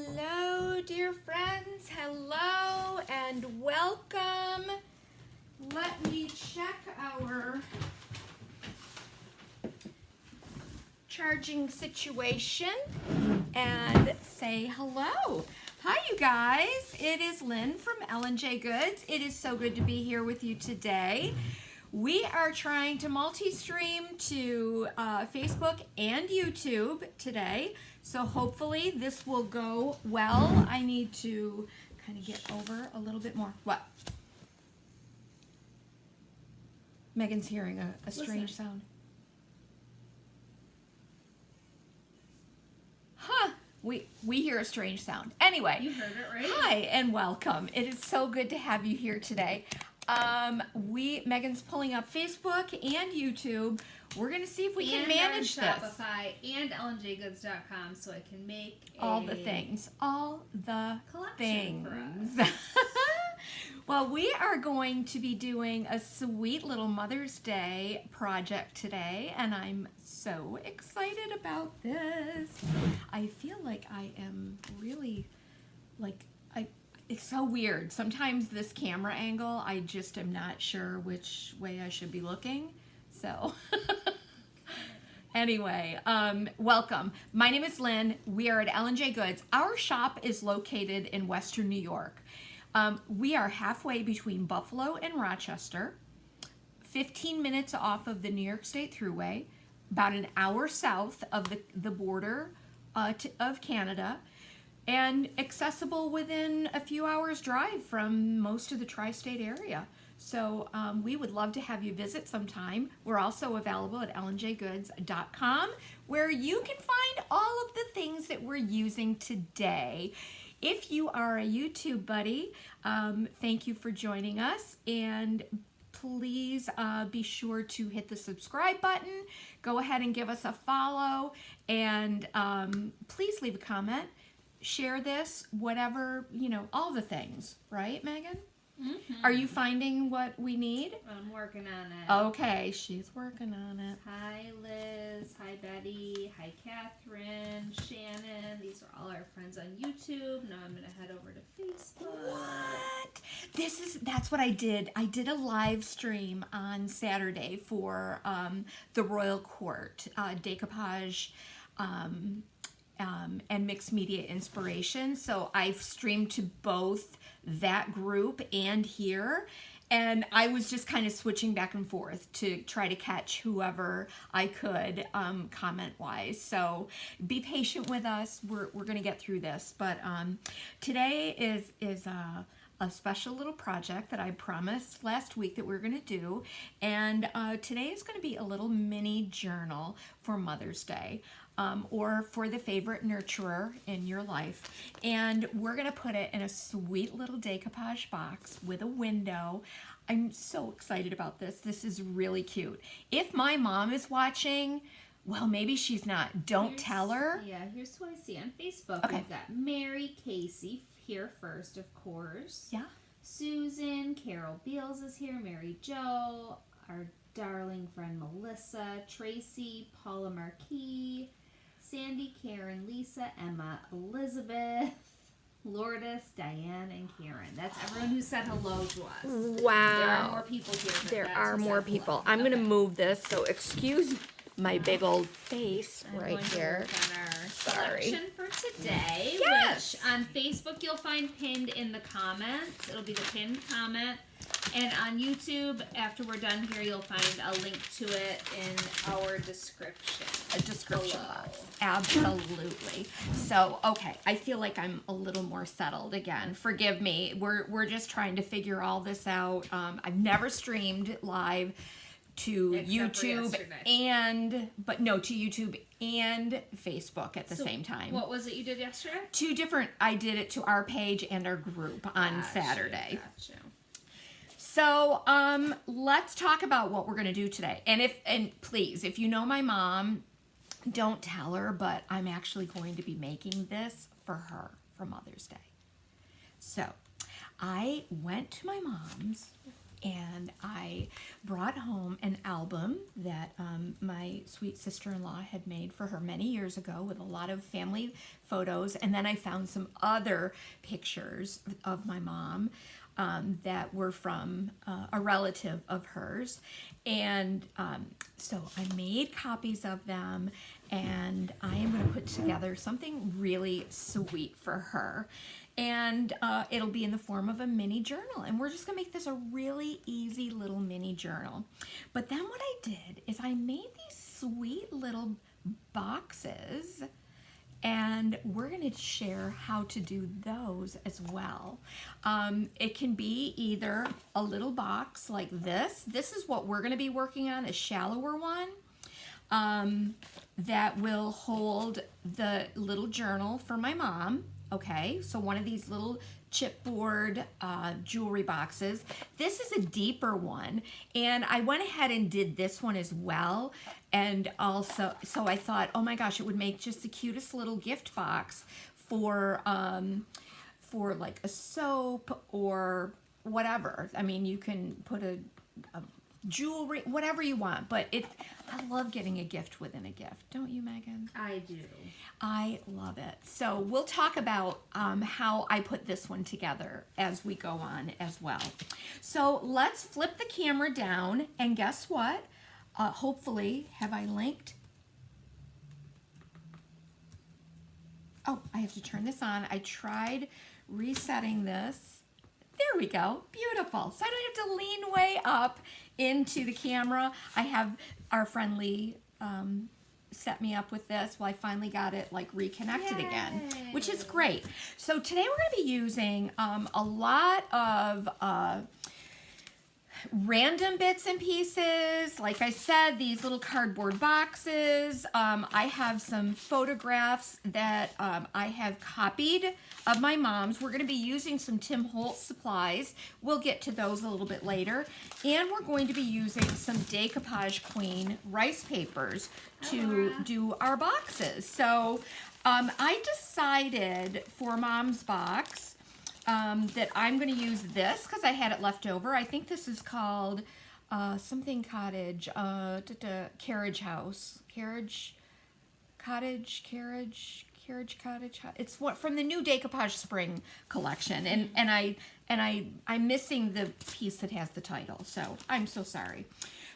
Hello, dear friends. Hello and welcome. Let me check our charging situation and say hello. Hi, you guys. It is Lynn from L&J Goods. It is so good to be here with you today. We are trying to multi-stream to Facebook and YouTube today, so hopefully this will go well. I need to kind of get over a little bit more. What? Megan's hearing a strange sound. Huh. We hear a strange sound. Anyway. You heard it right. Hi and welcome. It is so good to have you here today. Megan's pulling up Facebook and YouTube. We're gonna see if we can manage this. Shopify and LNJGoods.com, so I can make all the things. For us. Well, we are going to be doing a sweet little Mother's Day project today, and I'm so excited about this. I feel like I am really it's so weird. Sometimes this camera angle, I just am not sure which way I should be looking. So anyway, welcome. My name is Lynn. We are at L&J Goods. Our shop is located in Western New York. We are halfway between Buffalo and Rochester, 15 minutes off of the New York State Thruway, about an hour south of the border of Canada, and accessible within a few hours drive from most of the tri-state area. So we would love to have you visit sometime. We're also available at lnjgoods.com, where you can find all of the things that we're using today. If you are a YouTube buddy, thank you for joining us, and please be sure to hit the subscribe button. Go ahead and give us a follow, and please leave a comment. Share this, whatever, all the things, right, Megan? Mm-hmm. Are you finding what we need? I'm working on it. Okay, she's working on it. Hi, Liz. Hi, Betty. Hi, Catherine. Shannon. These are all our friends on YouTube. Now I'm going to head over to Facebook. What? That's what I did. I did a live stream on Saturday for the Royal Court, decoupage, and mixed media inspiration. So I've streamed to both that group and here, and I was just kind of switching back and forth to try to catch whoever I could comment wise. So be patient with us. We're gonna get through this, but today is a special little project that I promised last week that we're going to do, and today is going to be a little mini journal for Mother's Day, or for the favorite nurturer in your life, and we're going to put it in a sweet little decoupage box with a window. I'm so excited about this. This is really cute. If my mom is watching, well, maybe she's not. Don't tell her. Yeah, here's who I see on Facebook. Okay. We've got Mary Casey here first, of course. Yeah. Susan, Carol Beals is here, Mary Jo, our darling friend Melissa, Tracy, Paula Marquis, Sandy, Karen, Lisa, Emma, Elizabeth, Lourdes, Diane, and Karen. That's everyone who said hello to us. Wow. There are more people here. There are more people. I'm going to move this, so excuse my big old face right here. On our selection for today, yes. Which on Facebook you'll find pinned in the comments. It'll be the pinned comment. And on YouTube, after we're done here, you'll find a link to it in our description. A description box. Absolutely. So, okay, I feel like I'm a little more settled again. Forgive me. We're just trying to figure all this out. I've never streamed live to YouTube to YouTube and Facebook at the same time. What was it you did yesterday? Two different. I did it to our page and our group on Saturday. Gotcha. So let's talk about what we're going to do today. And please, if you know my mom, don't tell her, but I'm actually going to be making this for her for Mother's Day. So I went to my mom's and I brought home an album that my sweet sister-in-law had made for her many years ago with a lot of family photos, and then I found some other pictures of my mom that were from a relative of hers, and so I made copies of them, and I am going to put together something really sweet for her, and it'll be in the form of a mini journal, and we're just going to make this a really easy little mini journal. But then what I did is I made these sweet little boxes, and we're going to share how to do those as well. It can be either a little box like this. This is what we're going to be working on, a shallower one that will hold the little journal for my mom. Okay, so one of these little chipboard jewelry boxes. This is a deeper one, and I went ahead and did this one as well. And also, so I thought, oh my gosh, it would make just the cutest little gift box for like a soap or whatever. I mean, you can put a jewelry, whatever you want, but I love getting a gift within a gift. Don't you, Megan? I do. I love it. So we'll talk about how I put this one together as we go on as well. So let's flip the camera down, and guess what? Hopefully, have I linked? Oh, I have to turn this on. I tried resetting this. There we go. Beautiful. So I don't have to lean way up into the camera. I have our friend Lee set me up with this. Well, I finally got it like reconnected again, which is great. So today we're going to be using a lot of random bits and pieces. Like I said, these little cardboard boxes. I have some photographs that I have copied of my mom's. We're going to be using some Tim Holtz supplies. We'll get to those a little bit later. And we're going to be using some decoupage queen rice papers to do our boxes. So I decided for mom's box that I'm going to use this because I had it left over. I think this is called something cottage, carriage house, carriage cottage. It's what from the new decoupage spring collection, and I'm missing the piece that has the title, so I'm so sorry.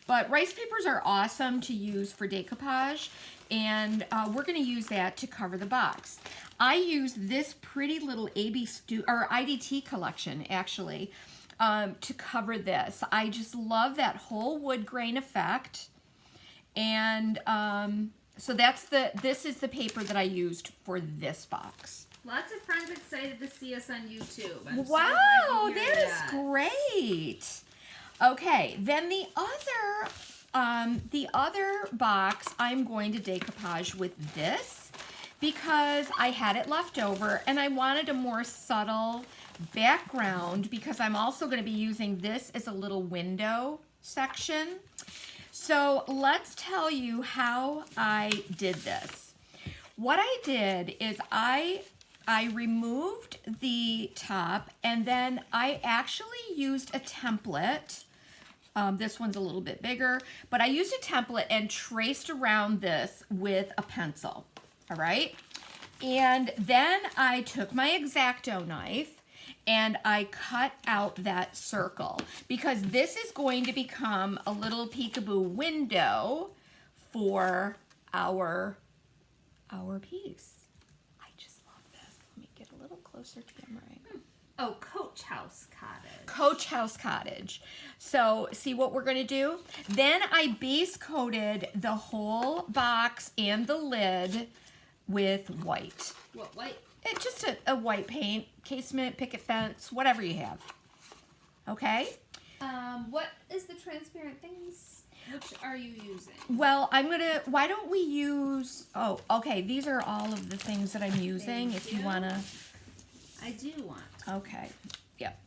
But rice papers are awesome to use for decoupage, and we're going to use that to cover the box. I use this pretty little IDT collection, actually, to cover this. I just love that whole wood grain effect, and so this is the paper that I used for this box. Lots of friends excited to see us on YouTube. I'm wow, so glad to hear that is great. Okay, then the other box I'm going to decoupage with this because I had it left over and I wanted a more subtle background because I'm also going to be using this as a little window section. So let's tell you how I did this. What I did is I removed the top and then I actually used a template. This one's a little bit bigger, but I used a template and traced around this with a pencil, all right? And then I took my X-Acto knife and I cut out that circle because this is going to become a little peekaboo window for our piece. I just love this. Let me get a little closer to camera. Oh, Coach House Cottage. Coach House Cottage. So see what we're going to do? Then I base coated the whole box and the lid with white. What white? It's just a white paint, casement, picket fence, whatever you have. Okay? What is the transparent things? Which are you using? Well, why don't we use, oh, okay, these are all of the things that I'm using if you want to. I do want. Okay, yep.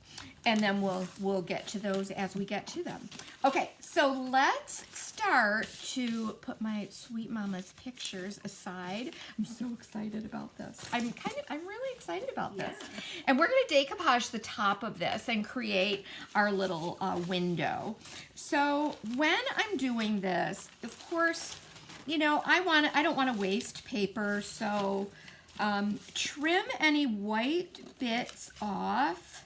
And then we'll get to those as we get to them. Okay, so let's start to put my sweet mama's pictures aside. I'm so excited about this. I'm really excited about this. Yeah. And we're going to decoupage the top of this and create our little window. So when I'm doing this, of course, you know, I don't want to waste paper, so trim any white bits off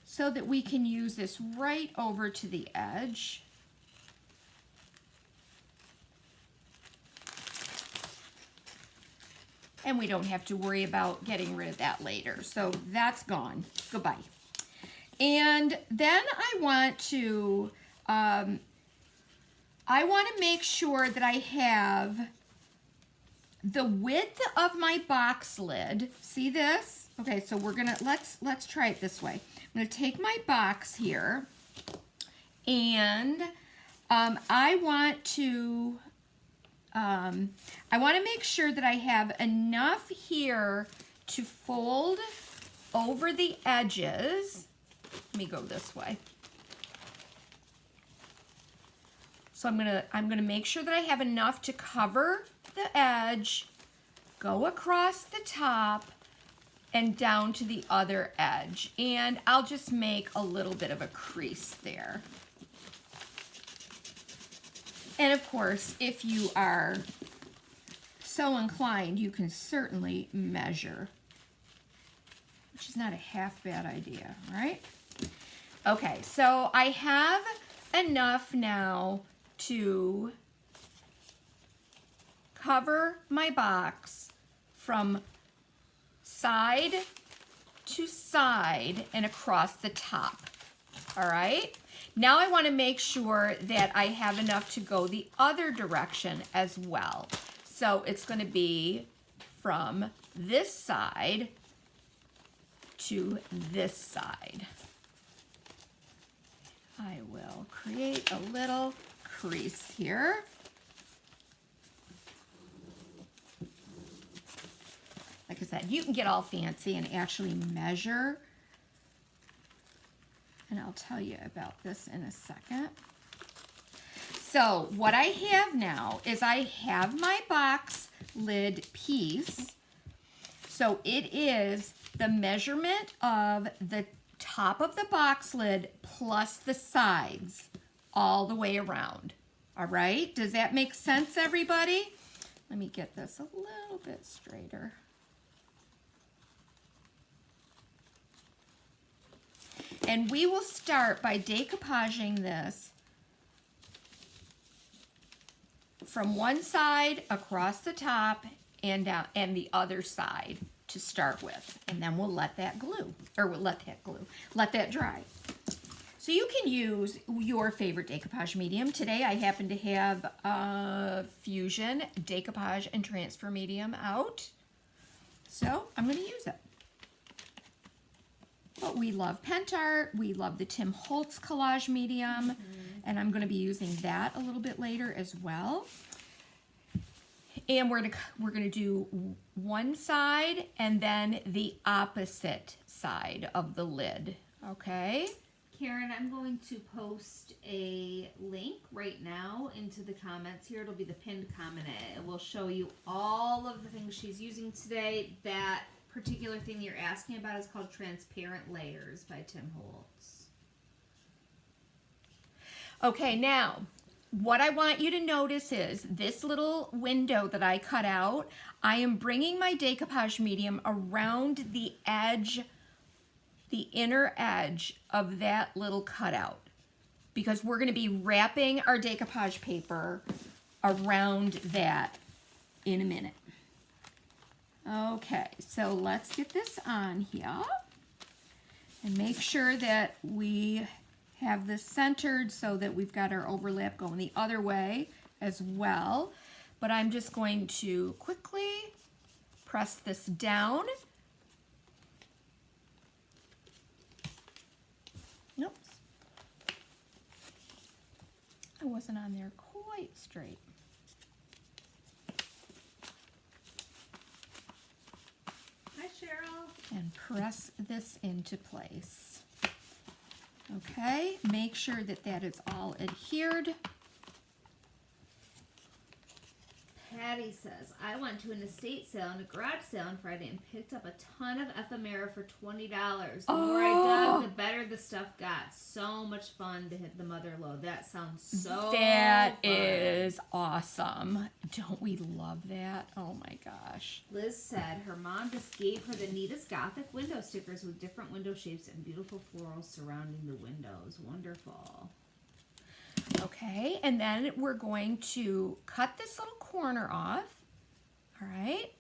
so that we can use this right over to the edge. And we don't have to worry about getting rid of that later. So that's gone. Goodbye. And then I want to make sure that I have the width of my box lid. See this? Okay, so we're gonna let's try it this way. I'm gonna take my box here, and I want to make sure that I have enough here to fold over the edges. Let me go this way. So I'm gonna make sure that I have enough to cover the edge, go across the top, and down to the other edge. And I'll just make a little bit of a crease there. And of course, if you are so inclined, you can certainly measure, which is not a half bad idea, right? Okay, so I have enough now to cover my box from side to side and across the top. All right. Now I want to make sure that I have enough to go the other direction as well. So it's going to be from this side to this side. I will create a little crease here. Like I said, you can get all fancy and actually measure. And I'll tell you about this in a second. So what I have now is I have my box lid piece. So it is the measurement of the top of the box lid plus the sides all the way around. All right, does that make sense, everybody? Let me get this a little bit straighter. And we will start by decoupaging this from one side across the top and down, and the other side to start with. And then we'll let that let that dry. So you can use your favorite decoupage medium. Today I happen to have Fusion Decoupage and Transfer Medium out. So I'm going to use it. But we love Pentart, we love the Tim Holtz collage medium, and I'm going to be using that a little bit later as well. And we're going to do one side and then the opposite side of the lid, okay? Karen, I'm going to post a link right now into the comments here. It'll be the pinned comment. It will show you all of the things she's using today. That particular thing you're asking about is called Transparent Layers by Tim Holtz. Okay, now what I want you to notice is this little window that I cut out. I am bringing my decoupage medium around the edge, the inner edge of that little cutout, because we're going to be wrapping our decoupage paper around that in a minute. Okay, so let's get this on here and make sure that we have this centered so that we've got our overlap going the other way as well. But I'm just going to quickly press this down. Oops. I wasn't on there quite straight. Hi, Cheryl. And press this into place. Okay, make sure that that is all adhered. Patty says, I went to an estate sale and a garage sale on Friday and picked up a ton of ephemera for $20. The more I dug, the better the stuff got. So much fun to hit the mother load. That sounds so That fun. is awesome. Don't we love that? Oh my gosh. Liz said her mom just gave her the neatest gothic window stickers with different window shapes and beautiful florals surrounding the windows. Wonderful. Okay, and then we're going to cut this little corner off. All right.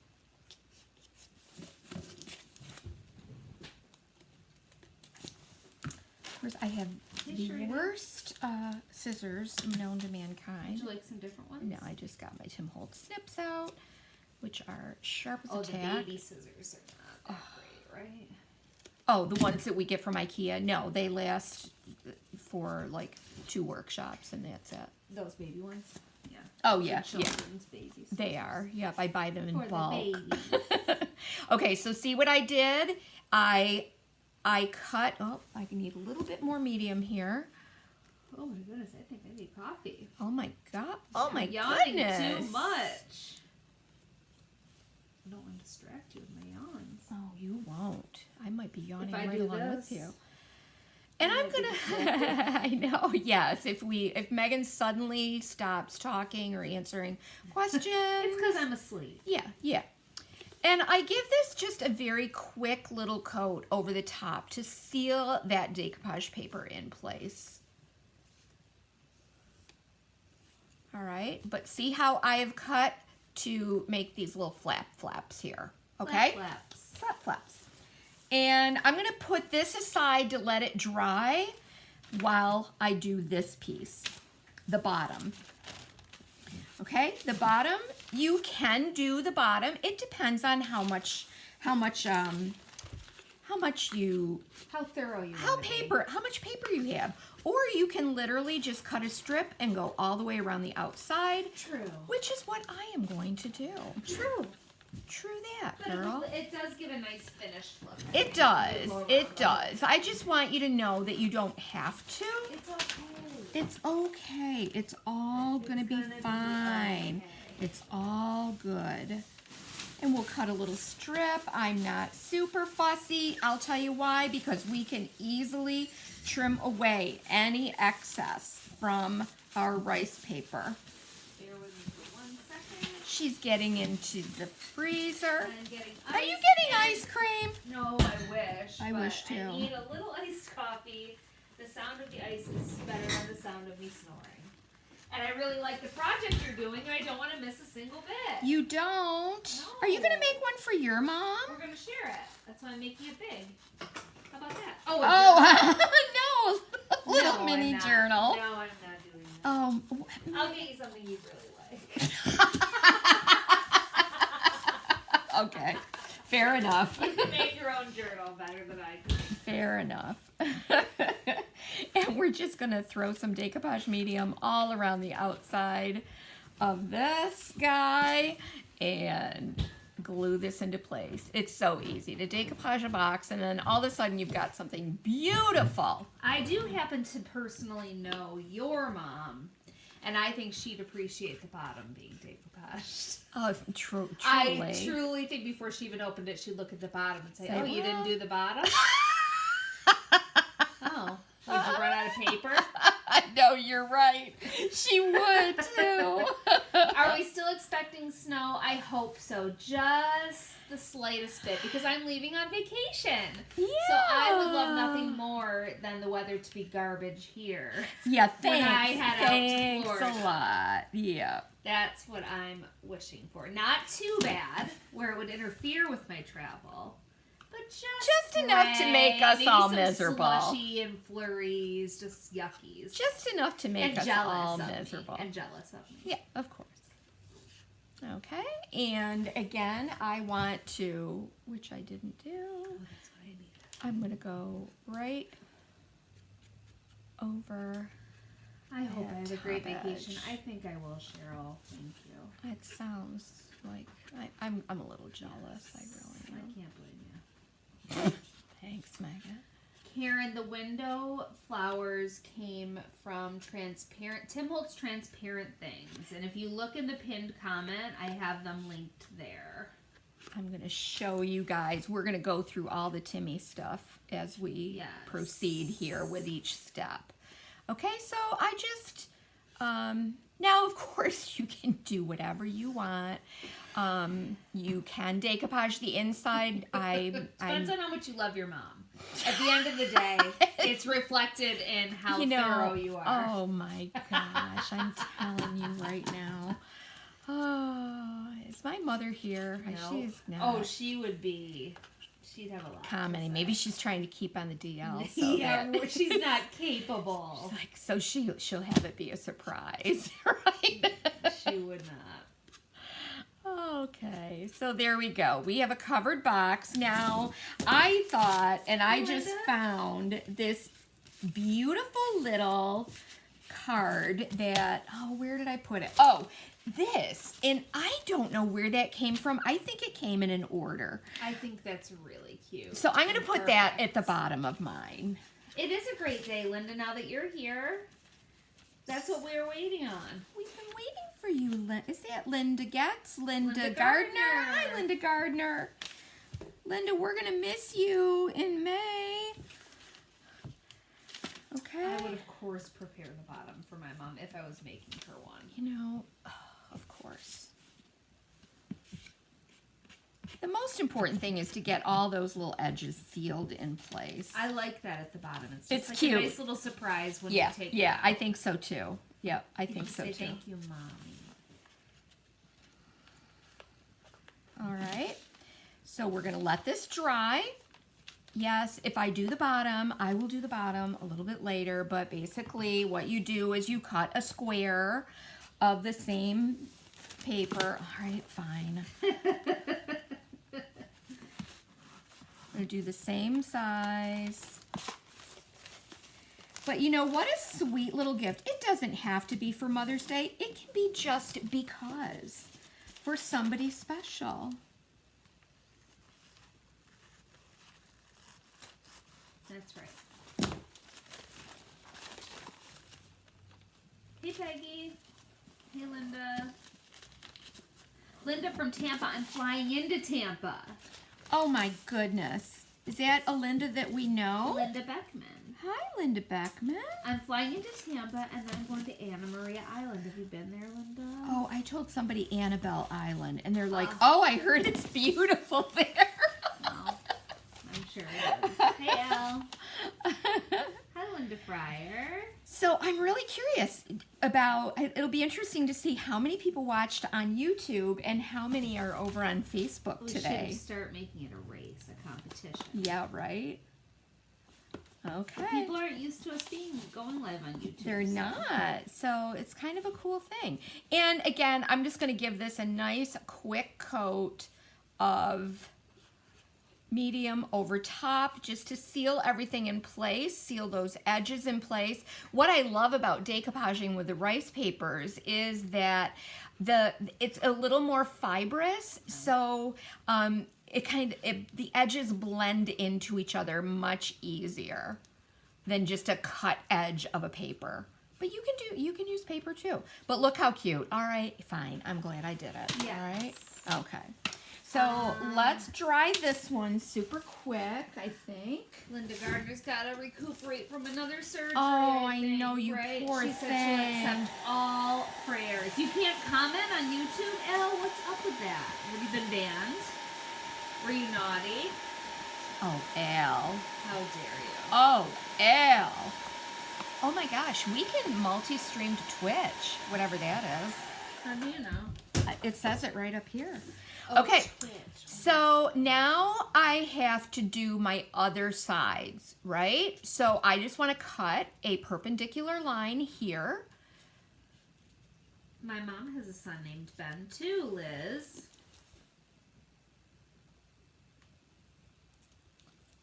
Of course, I have the worst scissors known to mankind. Would you like some different ones? No, I just got my Tim Holtz snips out, which are sharp as a the tack. baby scissors are not that great, right? Oh, the ones that we get from IKEA. No, they last for like 2 workshops, and that's it. Those baby ones? Yeah. Oh, yeah, yeah. Children's babies. They are. Yep, I buy them in For bulk. the babies. Okay, so see what I did? I cut, I need a little bit more medium here. Oh my goodness, I think I need coffee. Oh my god. Oh my Yawning goodness. too much. I don't want to distract you with my yawns. Oh, you won't. I might be yawning If I right do along this, with you. And I'm gonna, I know, yes, if Megan suddenly stops talking or answering questions. It's because I'm asleep. Yeah, yeah. And I give this just a very quick little coat over the top to seal that decoupage paper in place. All right, but see how I have cut to make these little flaps here, okay? Flaps. And I'm gonna put this aside to let it dry while I do this piece, the bottom. Okay, the bottom, you can do the bottom. It depends on how much How much paper you have. Or you can literally just cut a strip and go all the way around the outside. True. Which is what I am going to do. True that, But girl. it does give a nice finished look. It does. It does. I just want you to know that you don't have to. It's okay. It's okay. It's all gonna be fine. It's all good. And we'll cut a little strip. I'm not super fussy. I'll tell you why, because we can easily trim away any excess from our rice paper. Bear with me for 1 second. She's getting into the freezer. I'm getting ice. Are you getting ice cream? No, I wish. I but wish too. I need a little iced coffee. The sound of the ice is better than the sound of me snoring. And I really like the project you're doing, and I don't want to miss a single bit. You don't? No. Are you going to make one for your mom? We're going to share it. That's why I'm making it big. How about that? Oh, no. Little No, mini I'm not. journal. No, I'm not doing that. I'll get you something you really like. Okay. Fair enough. You can make your own journal better than I can. Fair enough. And we're just going to throw some decoupage medium all around the outside of this guy and glue this into place. It's so easy to decoupage a box, and then all of a sudden you've got something beautiful. I do happen to personally know your mom, and I think she'd appreciate the bottom being decoupaged. Oh, truly. I truly think before she even opened it, she'd look at the bottom and say, Say, "Oh, you didn't "Well." do the bottom? Oh, did you run out of paper? I know, you're right. She would too. Are we still expecting snow? I hope so. Just the slightest bit, because I'm leaving on vacation. Yeah. So I would love nothing more than the weather to be garbage here. Yeah, When thanks. I head out to Thanks Florida. a lot. Yeah. That's what I'm wishing for. Not too bad, where it would interfere with my travel, but just enough to make us maybe all some miserable. Slushy and flurries, just yuckies. Just enough to make and us jealous all of miserable. Me, and jealous of me. Yeah, of course. Okay, and again, I want to, which I didn't do, Oh, that's what I need. I'm going to go right over. I hope I have a great Top vacation. edge. I think I will, Cheryl. Thank you. It sounds like, I'm a little jealous, I I really am. can't blame you. Thanks, Megan. Karen, the window flowers came from Tim Holtz Transparent Things. And if you look in the pinned comment, I have them linked there. I'm going to show you guys. We're going to go through all the Timmy stuff as we proceed here with each step. Okay, so I just, now of course you can do whatever you want. You can decoupage the inside. Depends on how much you love your mom. At the end of the day, it's reflected in how thorough you are. Oh my gosh, I'm telling you right now. Oh, is my mother here? No. She's not. Oh, she would be. She'd have a lot. Commenting. Maybe she's trying to keep on the DL. So yeah, she's not capable. She's like, so she'll have it be a surprise, right? She would not. Okay, so there we go. We have a covered box. Now, I thought, and I just found this beautiful little card that, oh, where did I put it? Oh, this. And I don't know where that came from. I think it came in an order. I think that's really cute. So I'm going to put that at the bottom of mine. It is a great day, Linda, now that you're here. That's what we were waiting on. We've been waiting for you, Is that Linda Getz? Linda Gardner. Hi, Linda Gardner. Linda, we're going to miss you in May. Okay. I would, of course, prepare the bottom for my mom if I was making her one. You know, of course. The most important thing is to get all those little edges sealed in place. I like that at the bottom. It's just like cute. A nice little surprise when you take it. Yeah, I think so too. Yeah, I think so too. Thank you, Mommy. All right. So we're going to let this dry. Yes, if I do the bottom, I will do the bottom a little bit later, but basically what you do is you cut a square of the same paper. All right, fine. I'm going to do the same size. But you know, what a sweet little gift. It doesn't have to be for Mother's Day. It can be just because. For somebody special. That's right. Hey, Peggy. Hey, Linda. Linda from Tampa. I'm flying into Tampa. Oh my goodness. Is that a Linda that we know? Linda Beckman. Hi, Linda Beckman. I'm flying into Tampa, and then I'm going to Anna Maria Island. Have you been there, Linda? Oh, I told somebody Annabelle Island, and they're like, oh, I heard it's beautiful there. Well, I'm sure it is. Hey, Elle. Hi, Linda Fryer. So I'm really curious about, it'll be interesting to see how many people watched on YouTube and how many are over on Facebook today. We should start making it a race, a competition. Yeah, right? Okay. People aren't used to us going live on YouTube. They're not. So it's kind of a cool thing. And again, I'm just going to give this a nice quick coat of medium over top just to seal everything in place, seal those edges in place. What I love about decoupaging with the rice papers is that it's a little more fibrous, so the edges blend into each other much easier than just a cut edge of a paper. But you can use paper too. But look how cute. All right, fine. I'm glad I did it. Yes. All right. Okay. So let's dry this one super quick, I think. Linda Gardner's got to recuperate from another surgery. Oh, I think, know, you right? poor she thing. said she'll accept all prayers. You can't comment on YouTube, Elle. What's up with that? Have you been banned? Were you naughty? Oh, Elle. How dare you? Oh, Elle. Oh my gosh, we can multi-stream to Twitch, whatever that is. How do you know? It says it right up here. Oh, Okay, Twitch. so now I have to do my other sides, right? So I just want to cut a perpendicular line here. My mom has a son named Ben too, Liz.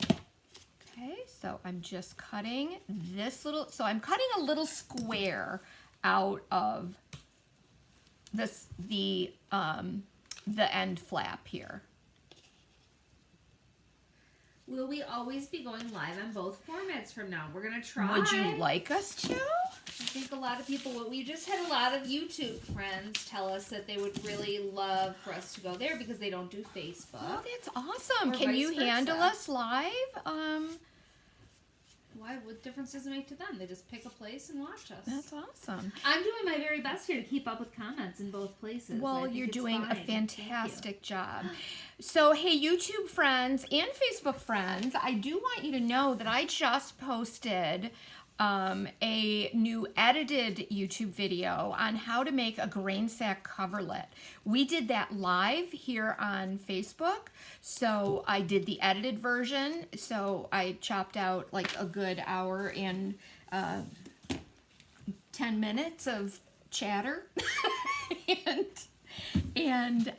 Okay, so I'm just cutting this little, so I'm cutting a little square out of this, the end flap here. Will we always be going live on both formats from now? We're going to try. Would you like us to? I think a lot of people, we just had a lot of YouTube friends tell us that they would really love for us to go there because they don't do Facebook. Oh, that's awesome. Or Can you vice versa. handle us live? Why? What difference does it make to them? They just pick a place and watch us. That's awesome. I'm doing my very best here to keep up with comments in both places. I Well, think you're it's doing a fine. Thank you. fantastic job. So, hey, YouTube friends and Facebook friends, I do want you to know that I just posted a new edited YouTube video on how to make a grain sack coverlet. We did that live here on Facebook. So I did the edited version. So I chopped out like a good hour and 10 minutes of chatter and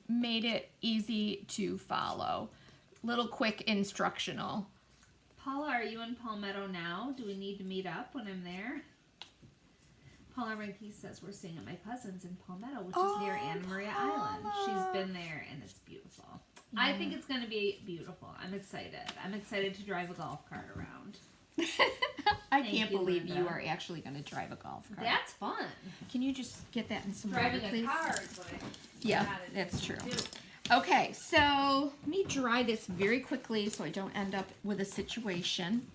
made it easy to follow. Little quick instructional. Paula, are you in Palmetto now? Do we need to meet up when I'm there? Paula Ranke says we're staying at my cousin's in Palmetto, which is near Anna Maria Island. She's been there and it's beautiful. Yeah. I think it's going to be beautiful. I'm excited. I'm excited to drive a golf cart around. I Thank can't you, believe Linda. you are actually going to drive a golf cart. That's fun. Can you just get that in some Driving water, please? a car is what I Yeah, gotta that's true. do. Okay, so let me dry this very quickly so I don't end up with a situation.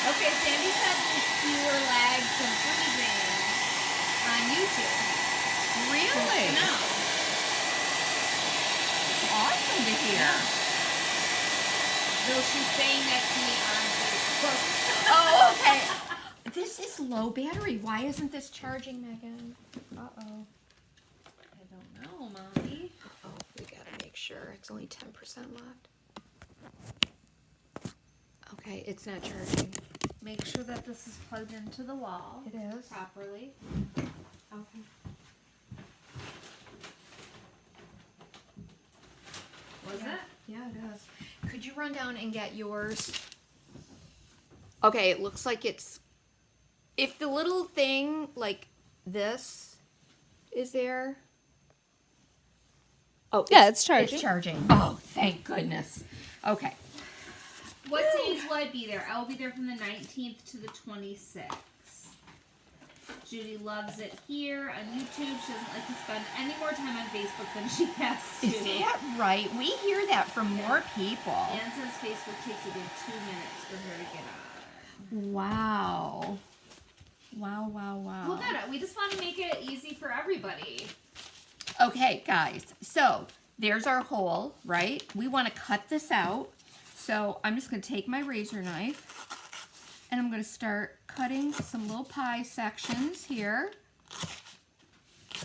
Okay, Sandy said there's fewer lags than freezing on YouTube. Really? No. Awesome to hear. Though she's saying that to me on Facebook. Oh, okay. This is low battery. Why isn't this charging, Megan? Uh-oh. I don't know, Mommy. Oh, we gotta make sure it's only 10% left. Okay, it's not charging. Make sure that this is plugged into the wall It is. properly. Okay. Was Yeah. it? Yeah, it is. Could you run down and get yours? Okay, it looks like it's... If the little thing like this is there... Oh, Yeah, it's charging. It's charging. Oh, thank goodness. Okay. What days will I be there? I will be there from the 19th to the 26th. Judy loves it here on YouTube. She doesn't like to spend any more time on Facebook than she has to. Is that right? We hear that from more people. Anne says Facebook takes a good 2 minutes for her to get on. Wow. Wow, wow, wow. Well, good. We just want to make it easy for everybody. Okay, guys. So there's our hole, right? We want to cut this out. So I'm just going to take my razor knife and I'm going to start cutting some little pie sections here.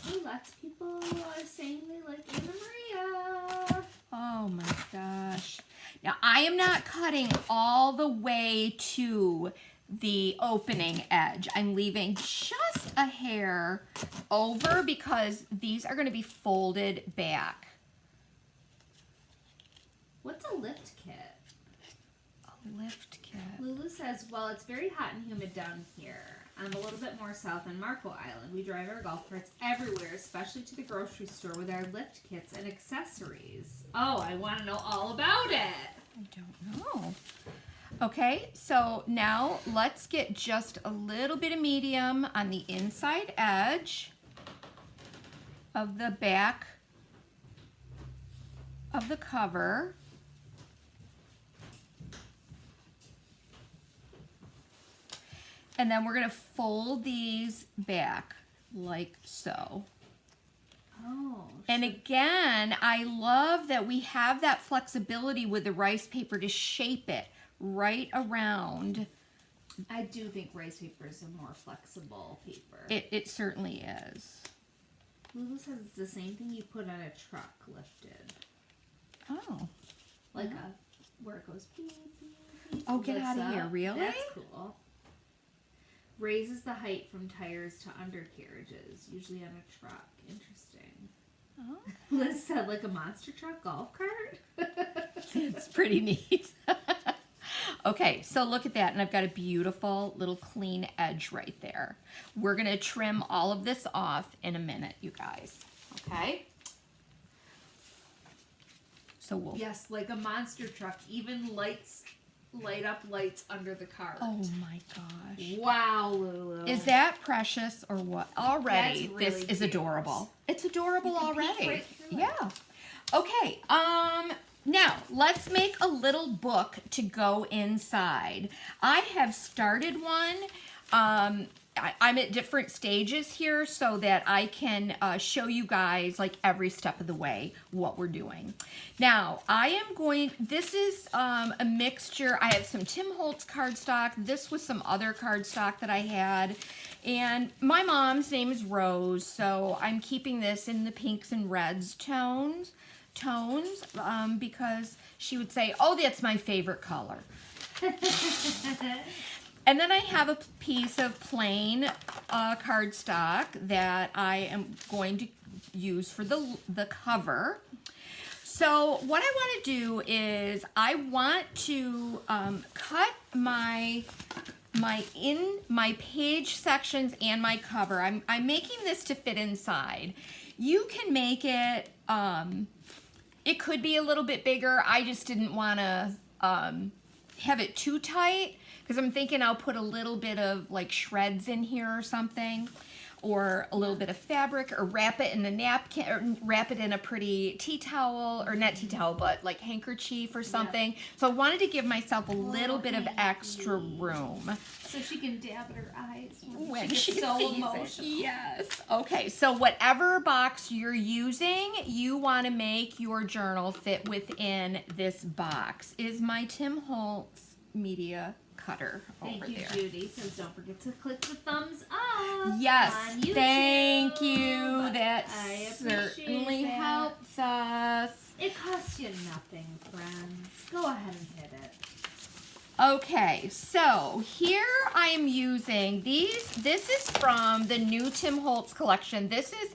Oh, lots of people are saying they like Anna Maria. Oh my gosh. Now I am not cutting all the way to the opening edge. I'm leaving just a hair over because these are going to be folded back. What's a lift kit? A lift kit. Lulu says, well, it's very hot and humid down here. I'm a little bit more south on Marco Island. We drive our golf carts everywhere, especially to the grocery store with our lift kits and accessories. Oh, I want to know all about it. I don't know. Okay, so now let's get just a little bit of medium on the inside edge of the back of the cover. And then we're going to fold these back like so. Oh. And again, I love that we have that flexibility with the rice paper to shape it right around. I do think rice paper is a more flexible paper. It certainly is. Lulu says it's the same thing you put on a truck lifted. Oh. Like a, where it goes beep, beep, beep. Oh, get lifts out of here, up. really? That's cool. Raises the height from tires to undercarriages, usually on a truck. Interesting. Oh. Liz said, like a monster truck golf cart? It's pretty neat. Okay, so look at that, and I've got a beautiful little clean edge right there. We're going to trim all of this off in a minute, you guys. Okay? So we'll. Yes, like a monster truck. Even light up lights under the car. Oh my gosh. Wow, Lulu. Is that precious or what? Already, That's really this is cute. adorable. It's adorable You can peek already. right through it. Yeah. Okay. Now let's make a little book to go inside. I have started one. I'm at different stages here so that I can show you guys like every step of the way what we're doing. Now this is a mixture. I have some Tim Holtz cardstock. This was some other cardstock that I had. And my mom's name is Rose, so I'm keeping this in the pinks and reds tones because she would say, oh, that's my favorite color. And then I have a piece of plain cardstock that I am going to use for the cover. So what I want to do is I want to cut my page sections and my cover. I'm making this to fit inside. You can make it, it could be a little bit bigger. I just didn't want to have it too tight, because I'm thinking I'll put a little bit of like shreds in here or something, or a little bit of fabric, or wrap it in a napkin, or wrap it in a pretty tea towel, or not tea towel, but like handkerchief or something. Yeah. So I wanted to give myself a little bit of extra room. So she can dab at her eyes when she gets so sees emotional. It. Yes. Okay, so whatever box you're using, you want to make your journal fit within this box. Is my Tim Holtz media cutter over there. Thank you, Judy. So don't forget to click the thumbs up. Yes, on YouTube. Thank you. That I certainly that. helps us. It costs you nothing, friends. Go ahead and hit it. Okay, so here I am using these. This is from the new Tim Holtz collection. This is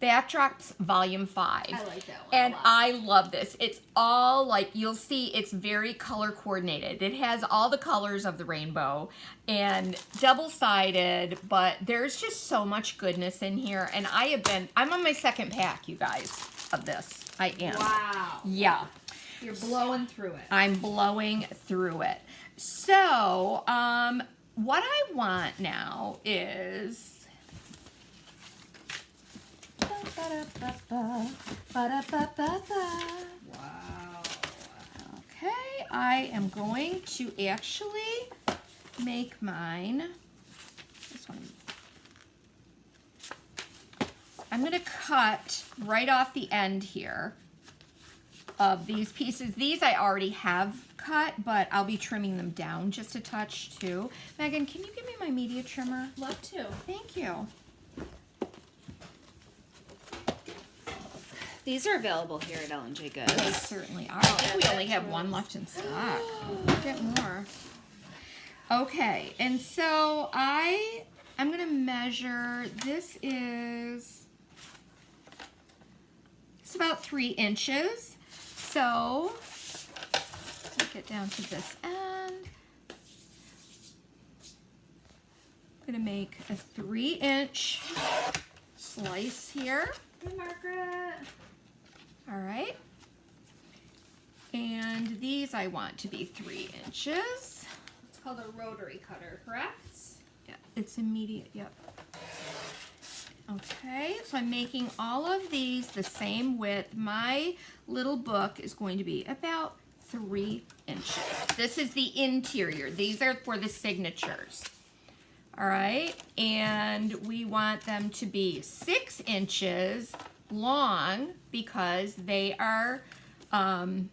Backdrops Volume 5. I like that one and a lot. I love this. It's all like, you'll see it's very color coordinated. It has all the colors of the rainbow and double-sided, but there's just so much goodness in here. And I'm on my second pack, you guys, of this. I am. Wow. Yeah. You're blowing through it. I'm blowing through it. So, what I want now is... Wow. Okay, I am going to actually make mine. This one. I'm going to cut right off the end here of these pieces. These I already have cut, but I'll be trimming them down just a touch too. Megan, can you give me my media trimmer? Love to. Thank you. These are available here at L&J Goods. They certainly are. I think we only have one left in stock. Get more. Okay, and so I'm gonna measure. This is, it's about 3 inches. So take it down to this end. I'm gonna make a 3-inch slice here. Hey, Margaret. All right. And these I want to be 3 inches. It's called a rotary cutter, correct? Yeah, it's immediate, yep. Okay, so I'm making all of these the same width. My little book is going to be about 3 inches. This is the interior. These are for the signatures. All right, and we want them to be 6 inches long because they are and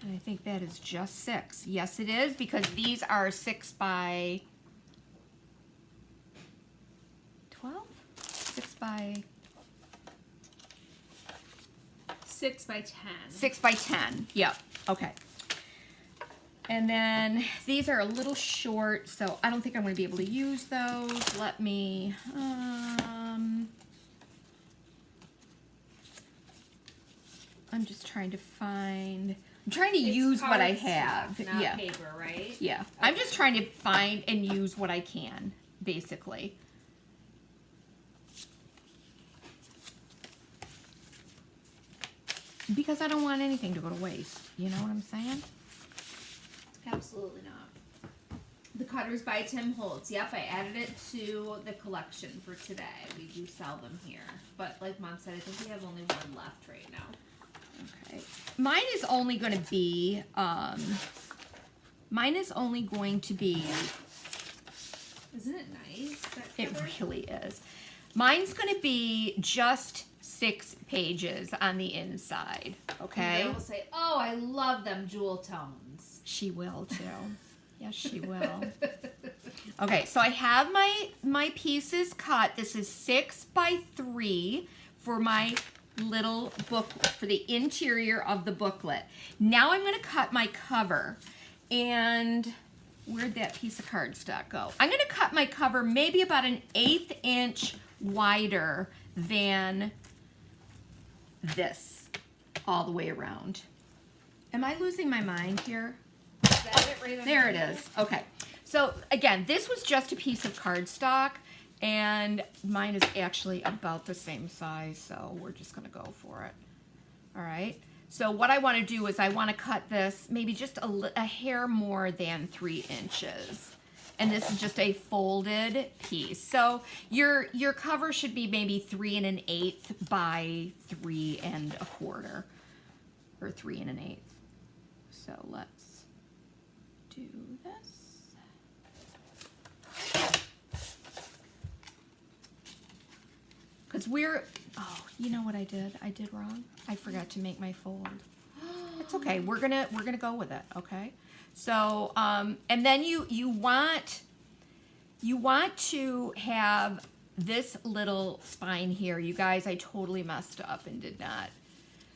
I think that is just 6. Yes, it is, because these are 6 by 12? 6 by 6 by 10. 6 by 10. Yep. Okay. And then these are a little short, so I don't think I'm going to be able to use those. Let me, I'm just trying to find, I'm trying to use what I have. Not Yeah. paper, right? Yeah. Okay. I'm just trying to find and use what I can, basically. because I don't want anything to go to waste. You know what I'm saying? Absolutely not. The Cutters by Tim Holtz. Yep, I added it to the collection for today. We do sell them here. But like Mom said, I think we have only one left right now. Okay. Mine is only going to be, Isn't it nice? That it cover? really is. Mine's going to be just 6 pages on the inside, okay? And will say, oh, I love them jewel tones. She will too. Yes, she will. Okay, so I have my pieces cut. This is 6 by 3 for my little booklet, for the interior of the booklet. Now I'm going to cut my cover. And where'd that piece of cardstock go? I'm going to cut my cover maybe about an 1/8 inch wider than this all the way around. Am I losing my mind here? Is that it right There it under is. Okay. So again, this was just a piece of cardstock, and mine is actually about the same size, so we're just going to go for it. All right. So what I want to do is I want to cut this maybe just a hair more than 3 inches. And this is just a folded piece. So your cover should be maybe 3 1/8 by 3 1/4, or 3 1/8. So let's do this. Because oh, you know what I did? I did wrong. I forgot to make my fold. It's okay. We're gonna go with it. Okay. So and then you want to have this little spine here. You guys, I totally messed up and did not.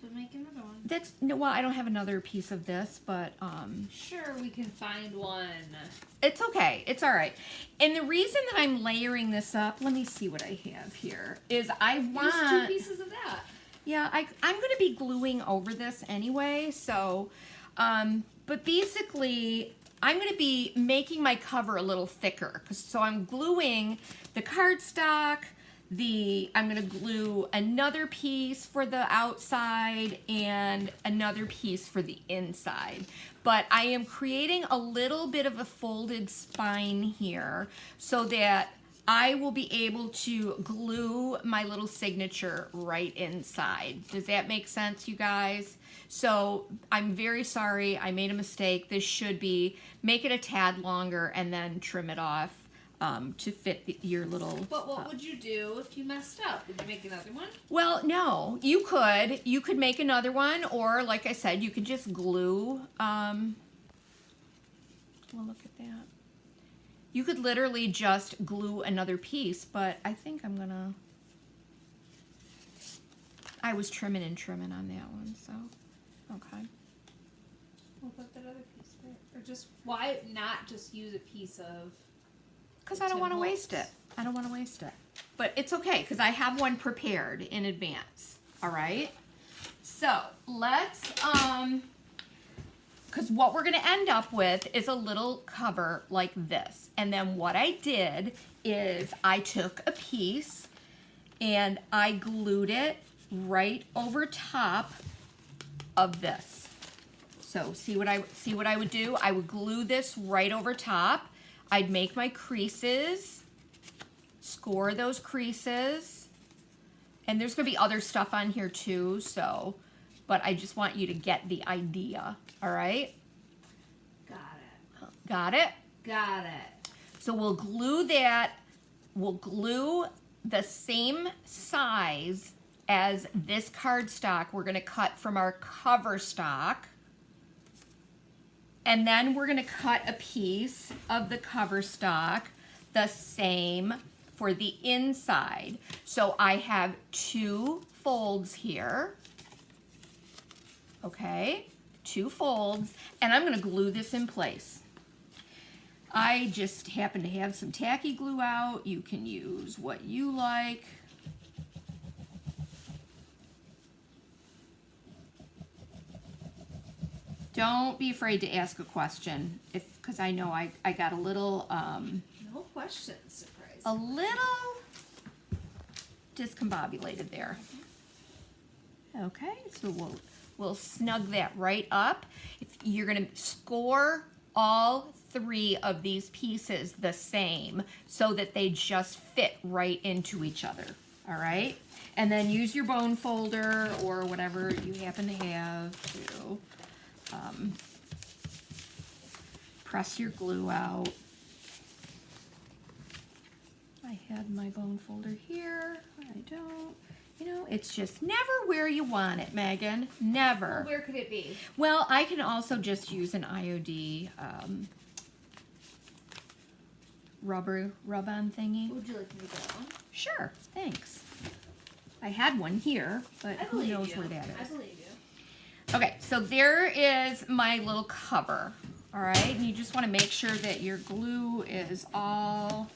So make another one. Well, I don't have another piece of this, but Sure, we can find one. it's okay. It's all right. And the reason that I'm layering this up, let me see what I have here, is I want... Use 2 pieces of that. Yeah, I'm going to be gluing over this anyway, so... but basically, I'm going to be making my cover a little thicker. So I'm gluing the cardstock, I'm going to glue another piece for the outside and another piece for the inside. But I am creating a little bit of a folded spine here so that I will be able to glue my little signature right inside. Does that make sense, you guys? So I'm very sorry, I made a mistake. This should be, make it a tad longer and then trim it off to fit your little... But what would you do if you messed up? Would you make another one? Well, no, you could make another one, or like I said, you could just glue, well, look at that. You could literally just glue another piece, but I think I was trimming and trimming on that one, so, okay. We'll put that other piece there. Or just, why not just use a piece of... Because I don't want to waste it. I don't want to waste it. But it's okay, because I have one prepared in advance, all right? So, let's, because what we're going to end up with is a little cover like this. And then what I did is I took a piece and I glued it right over top of this. So see what I would do? I would glue this right over top. I'd make my creases, score those creases, and there's going to be other stuff on here too, so, but I just want you to get the idea, all right? Got it. Got it? Got it. So we'll glue that, we'll glue the same size as this cardstock we're going to cut from our cover stock. And then we're going to cut a piece of the cover stock the same for the inside. So I have 2 folds here. Okay, 2 folds, and I'm going to glue this in place. I just happen to have some tacky glue out. You can use what you like. Don't be afraid to ask a question, because I know I got a little No questions, surprise. a little discombobulated there. Okay, so we'll snug that right up. If you're gonna score all 3 of these pieces the same so that they just fit right into each other. All right, and then use your bone folder or whatever you happen to have to press your glue out. I had my bone folder here. I don't. You know, it's just never where you want it, Megan. Never. Where could it be? Well, I can also just use an IOD rubber rub-on thingy. Would you like me to get one? Sure, thanks. I had one here, but I who believe knows you. where that I is. believe you. Okay, so there is my little cover. All right, and you just want to make sure that your glue is all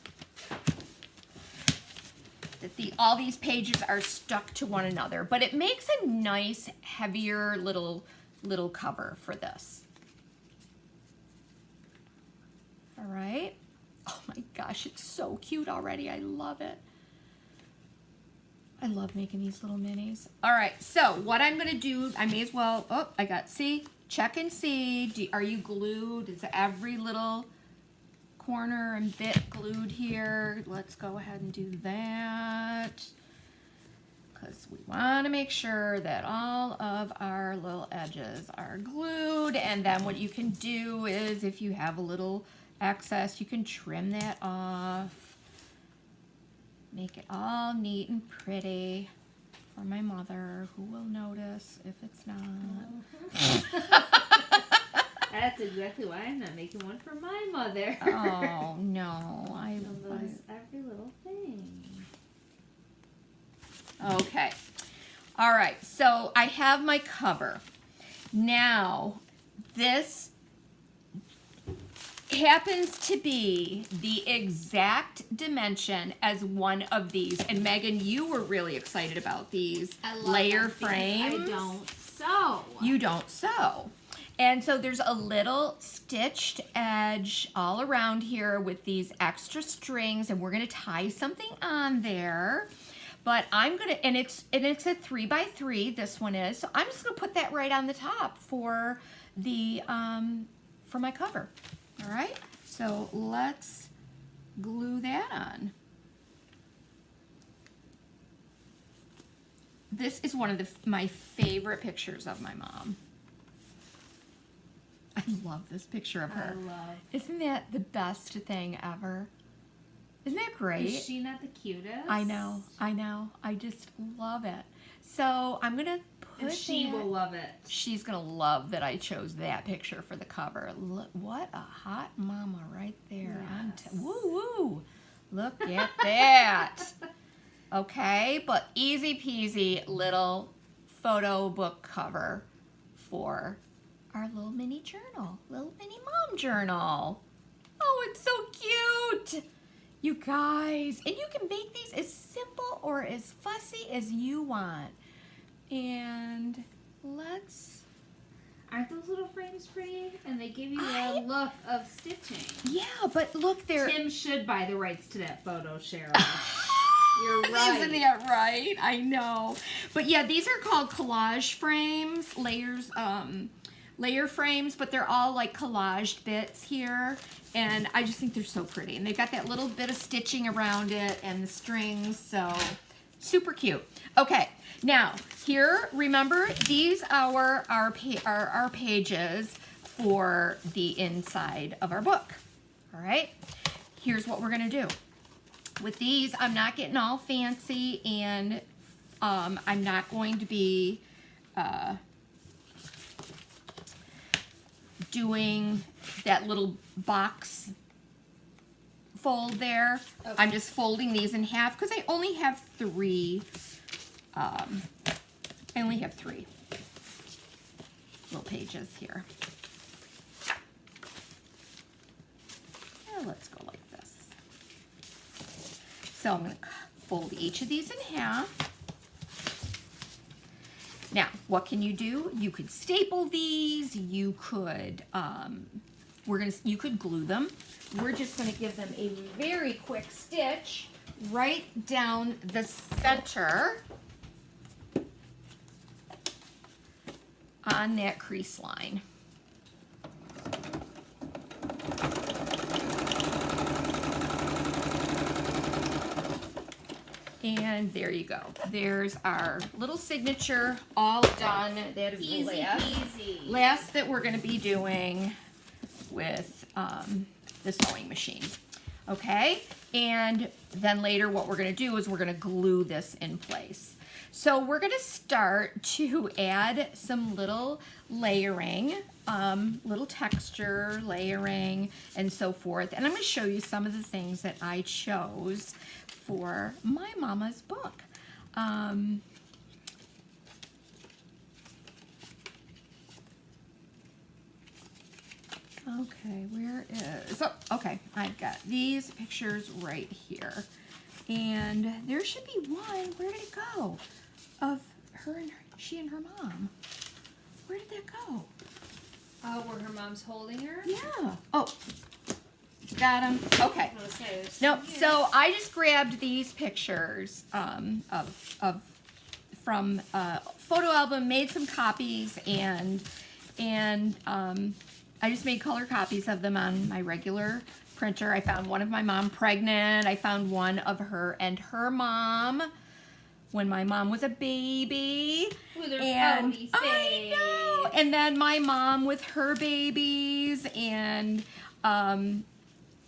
all these pages are stuck to one another, but it makes a nice heavier little cover for this. All right. Oh my gosh, it's so cute already. I love it. I love making these little minis. All right, so what I'm gonna do, I may as well, oh, I got, see, check and see. Are you glued? Is every little corner and bit glued here? Let's go ahead and do that, because we want to make sure that all of our little edges are glued. And then what you can do is, if you have a little excess, you can trim that off, make it all neat and pretty for my mother, who will notice if it's not. That's exactly why I'm not making one for my mother. Oh no, I Notice every little thing. okay. All right, so I have my cover. Now, this happens to be the exact dimension as one of these. And Megan, you were really excited about these I love layer them because frames. I don't sew. You don't sew. And so there's a little stitched edge all around here with these extra strings, and we're gonna tie something on there. But I'm gonna, and it's a 3x3, this one is, so I'm just gonna put that right on the top for the, for my cover. All right, so let's glue that on. This is one of my favorite pictures of my mom. I love this picture of her. I love. Isn't that the best thing ever? Isn't that great? Is she not the cutest? I know. I just love it. So I'm gonna put And she that. will love it. She's gonna love that I chose that picture for the cover. Look, what a hot mama right there. Yes. Woo woo! Look at that. Okay, but easy peasy little photo book cover for our little mini journal, little mini mom journal. Oh, it's so cute. You guys, and you can make these as simple or as fussy as you want. And let's... Aren't those little frames pretty? And they give you a look of stitching. Yeah, but look, they're... Tim should buy the rights to that photo, Cheryl. You're right. Isn't that right? I know. But yeah, these are called collage frames, layer frames, but they're all like collaged bits here. And I just think they're so pretty. And they've got that little bit of stitching around it and the strings, so super cute. Okay, now here, remember, these are our pages for the inside of our book. All right, here's what we're gonna do. With these, I'm not getting all fancy, and I'm not going to be doing that little box fold there. Okay. I'm just folding these in half because I only have three. I only have three little pages here. Let's go like this. So I'm going to fold each of these in half. Now, what can you do? You could staple these. You could, you could glue them. We're just going to give them a very quick stitch right down the center. on that crease line. And there you go. There's our little signature all done. That is Easy the peasy. last that we're going to be doing with the sewing machine. Okay, and then later what we're going to do is we're going to glue this in place. So we're going to start to add some little layering, little texture layering and so forth. And I'm going to show you some of the things that I chose for my mama's book. Okay, where is, oh, okay, I've got these pictures right here. And there should be one, where did it go? Of her and she and her mom. Where did that go? Oh, where her mom's holding her? Yeah. Oh, got them. Okay. I was gonna say, there's Nope. some here. So I just grabbed these pictures from a photo album, made some copies, and I just made color copies of them on my regular printer. I found one of my mom pregnant. I found one of her and her mom when my mom was a baby. With her And pouty I know. face. And then my mom with her babies, and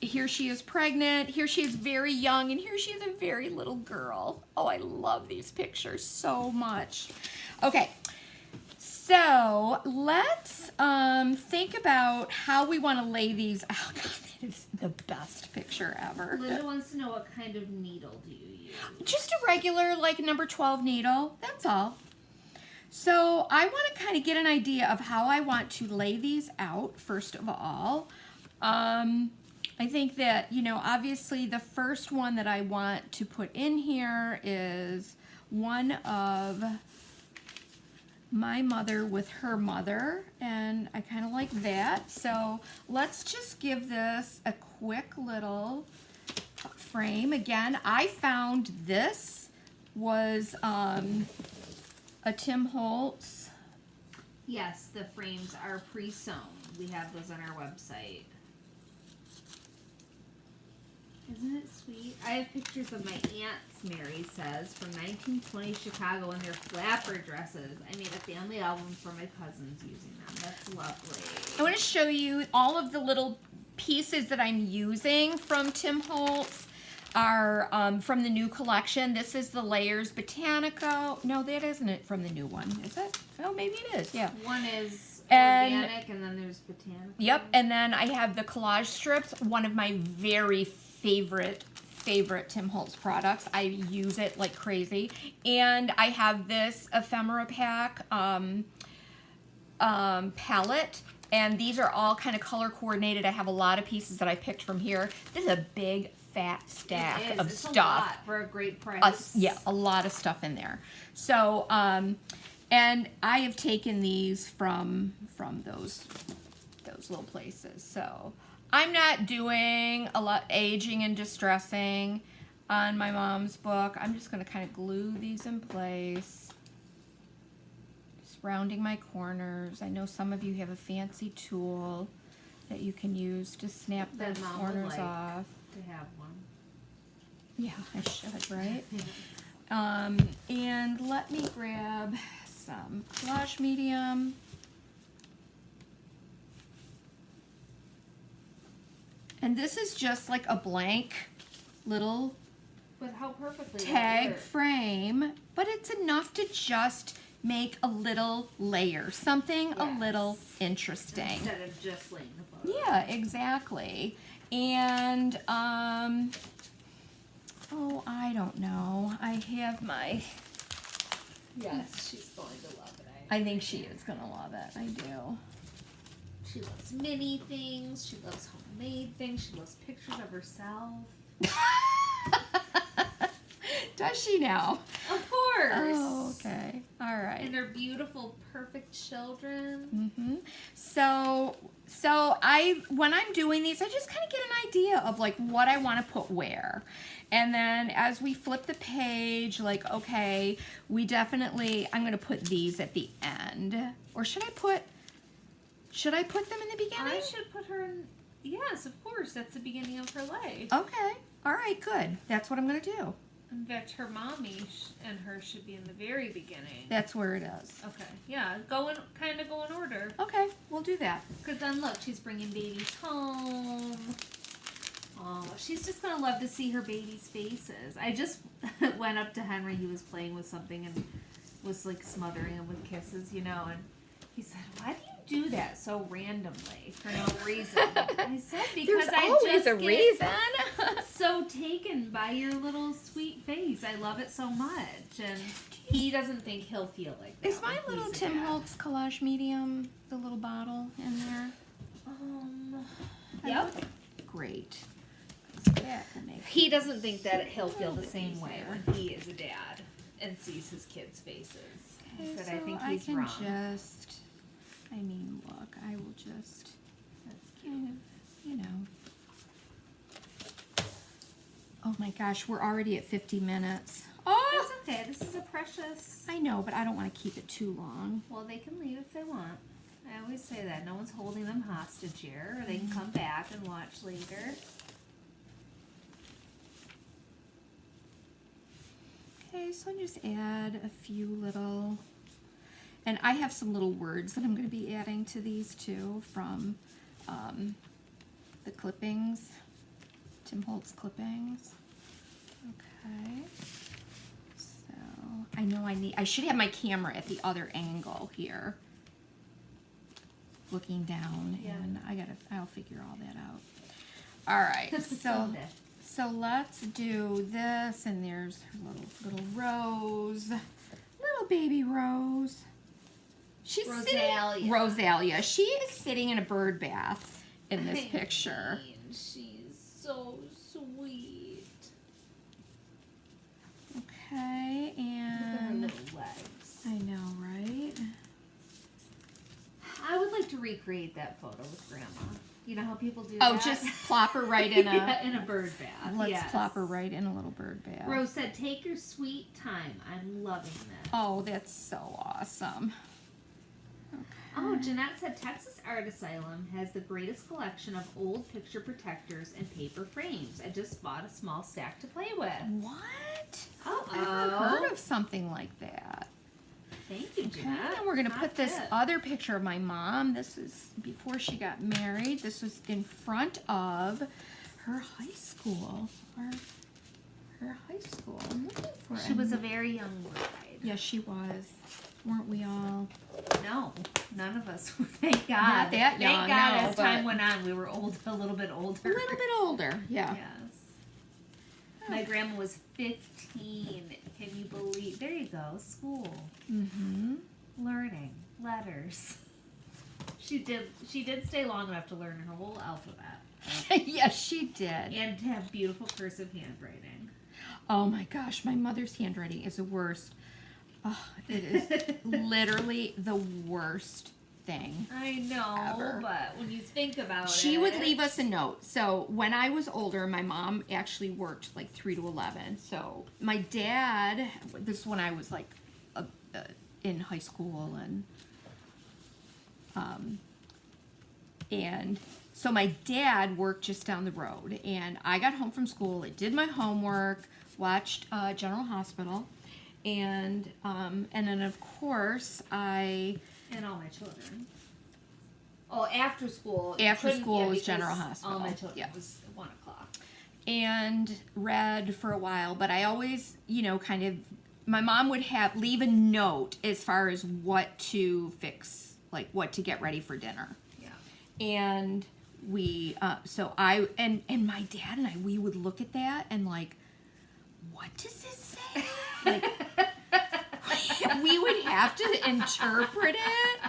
here she is pregnant. Here she is very young, and here she is a very little girl. Oh, I love these pictures so much. Okay, so let's think about how we want to lay these out. God, that is the best picture ever. Linda wants to know what kind of needle do you use? Just a regular, like, number 12 needle. That's all. So I want to kind of get an idea of how I want to lay these out, first of all. I think that, you know, obviously the first one that I want to put in here is one of my mother with her mother, and I kind of like that. So let's just give this a quick little frame. Again, I found this was a Tim Holtz. Yes, the frames are pre-sewn. We have those on our website. Isn't it sweet? I have pictures of my aunt's, Mary says, from 1920 Chicago in their flapper dresses. I made a family album for my cousins using them. That's lovely. I want to show you all of the little pieces that I'm using from Tim Holtz are from the new collection. This is the Layers Botanico. No, that isn't it from the new one, is it? Oh, maybe it is, yeah. One is And- organic, and then there's botanical. Yep, and then I have the collage strips, one of my very favorite Tim Holtz products. I use it like crazy. And I have this ephemera pack palette, and these are all kind of color coordinated. I have a lot of pieces that I picked from here. This is a big fat stack It is. of It's stuff. a lot for a great price. Yeah, a lot of stuff in there. So, and I have taken these from those little places. So I'm not doing a lot aging and distressing on my mom's book. I'm just going to kind of glue these in place. Just rounding my corners. I know some of you have a fancy tool that you can use to snap That those Mom would corners like. off. To have one. Yeah, I should, right? And let me grab some collage medium. And this is just like a blank little But how perfectly tag layered. frame, but it's enough to just make a little layer, something a Yes. little interesting. Instead of just laying the photo. Yeah, exactly. And, oh, I don't know. I have my, Yes, she's going to love it. I think she is gonna love it. I do. She loves mini things. She loves homemade things. She loves pictures of herself. Does she now? Of course. Oh, okay. All right. And her beautiful, perfect children. Mm-hmm. So when I'm doing these, I just kind of get an idea of like what I want to put where. And then as we flip the page, like, okay, I'm going to put these at the end. Or should I put them in the beginning? I should put her in, yes, of course, that's the beginning of her life. Okay. All right, good. That's what I'm going to do. In fact, her mommy and her should be in the very beginning. That's where it is. Okay, yeah, go in order. Okay, we'll do that. Because then look, she's bringing babies home. Oh, she's just going to love to see her babies' faces. I just went up to Henry. He was playing with something and was like smothering him with kisses, and he said, "Why do you do that so randomly for no reason?" I said, "Because There's always a reason." So taken by your little sweet face. I love it so much. And he doesn't think he'll feel like that. Is my when little he's a Tim dad. Holtz collage medium, the little bottle in there? Yep. Great. That will make He doesn't think that he'll feel the same way when he is a dad and sees his kids' faces. He said, "I think he's wrong." Look, I will just, kind of, Oh my gosh, we're already at 50 minutes. Oh! That's okay. This is a precious... I know, but I don't want to keep it too long. Well, they can leave if they want. I always say that. No one's holding them hostage here. Or they can come back and watch later. Okay, so I'll just add a few little, and I have some little words that I'm going to be adding to these too from the clippings, Tim Holtz clippings. Okay, so I know I should have my camera at the other angle here, looking down, Yeah. and I'll figure all that out. All right, so. Someday. So let's do this, and there's her little Rose, little baby Rose. She's Rosalia. Rosalia. She is sitting in a bird bath in this picture. She's so sweet. Okay, Look at her and little legs. I know, right? I would like to recreate that photo with Grandma. You know how people do Oh, that? just plop her right in a. Yeah, in a bird bath. Let's yes. plop her right in a little bird bath. Rose said, "Take your sweet time. I'm loving this." Oh, that's so awesome. Oh, Jeanette said Texas Art Asylum has the greatest collection of old picture protectors and paper frames. I just bought a small stack to play with. What? Oh, I've never heard of something like that. Thank you, Okay, Jeanette. and we're going to Hot put this tip. other picture of my mom. This is before she got married. This was in front of her high school. Her high school. I'm looking for She was a very young bride. Yes, she was. Weren't we all? No, none of us were. Thank God. Not that young, Thank God. no, As time but- went on, we were a little bit older. A little bit older, yeah. Yes. My grandma was 15. Can you believe? There you go. School. Mm-hmm. Learning. Letters. She did stay long enough to learn her whole alphabet. Yes, she did. And to have beautiful cursive handwriting. Oh my gosh, my mother's handwriting is the worst. Oh, it is literally the worst thing. I know, Ever. but when you think about it. She would leave us a note. So when I was older, my mom actually worked like 3 to 11. So my dad, this is when I was like in high school, and so my dad worked just down the road, and I got home from school, I did my homework, watched General Hospital, and then of course And all my children. Oh, after school. After couldn't- school yeah, was because General Hospital. All my children Yeah. was 1 o'clock. and read for a while, but I always, kind of, my mom would leave a note as far as what to fix, like what to get ready for dinner. Yeah. And we, so I, and my dad and I, we would look at that and like, what does this say? Like, we would have to interpret it.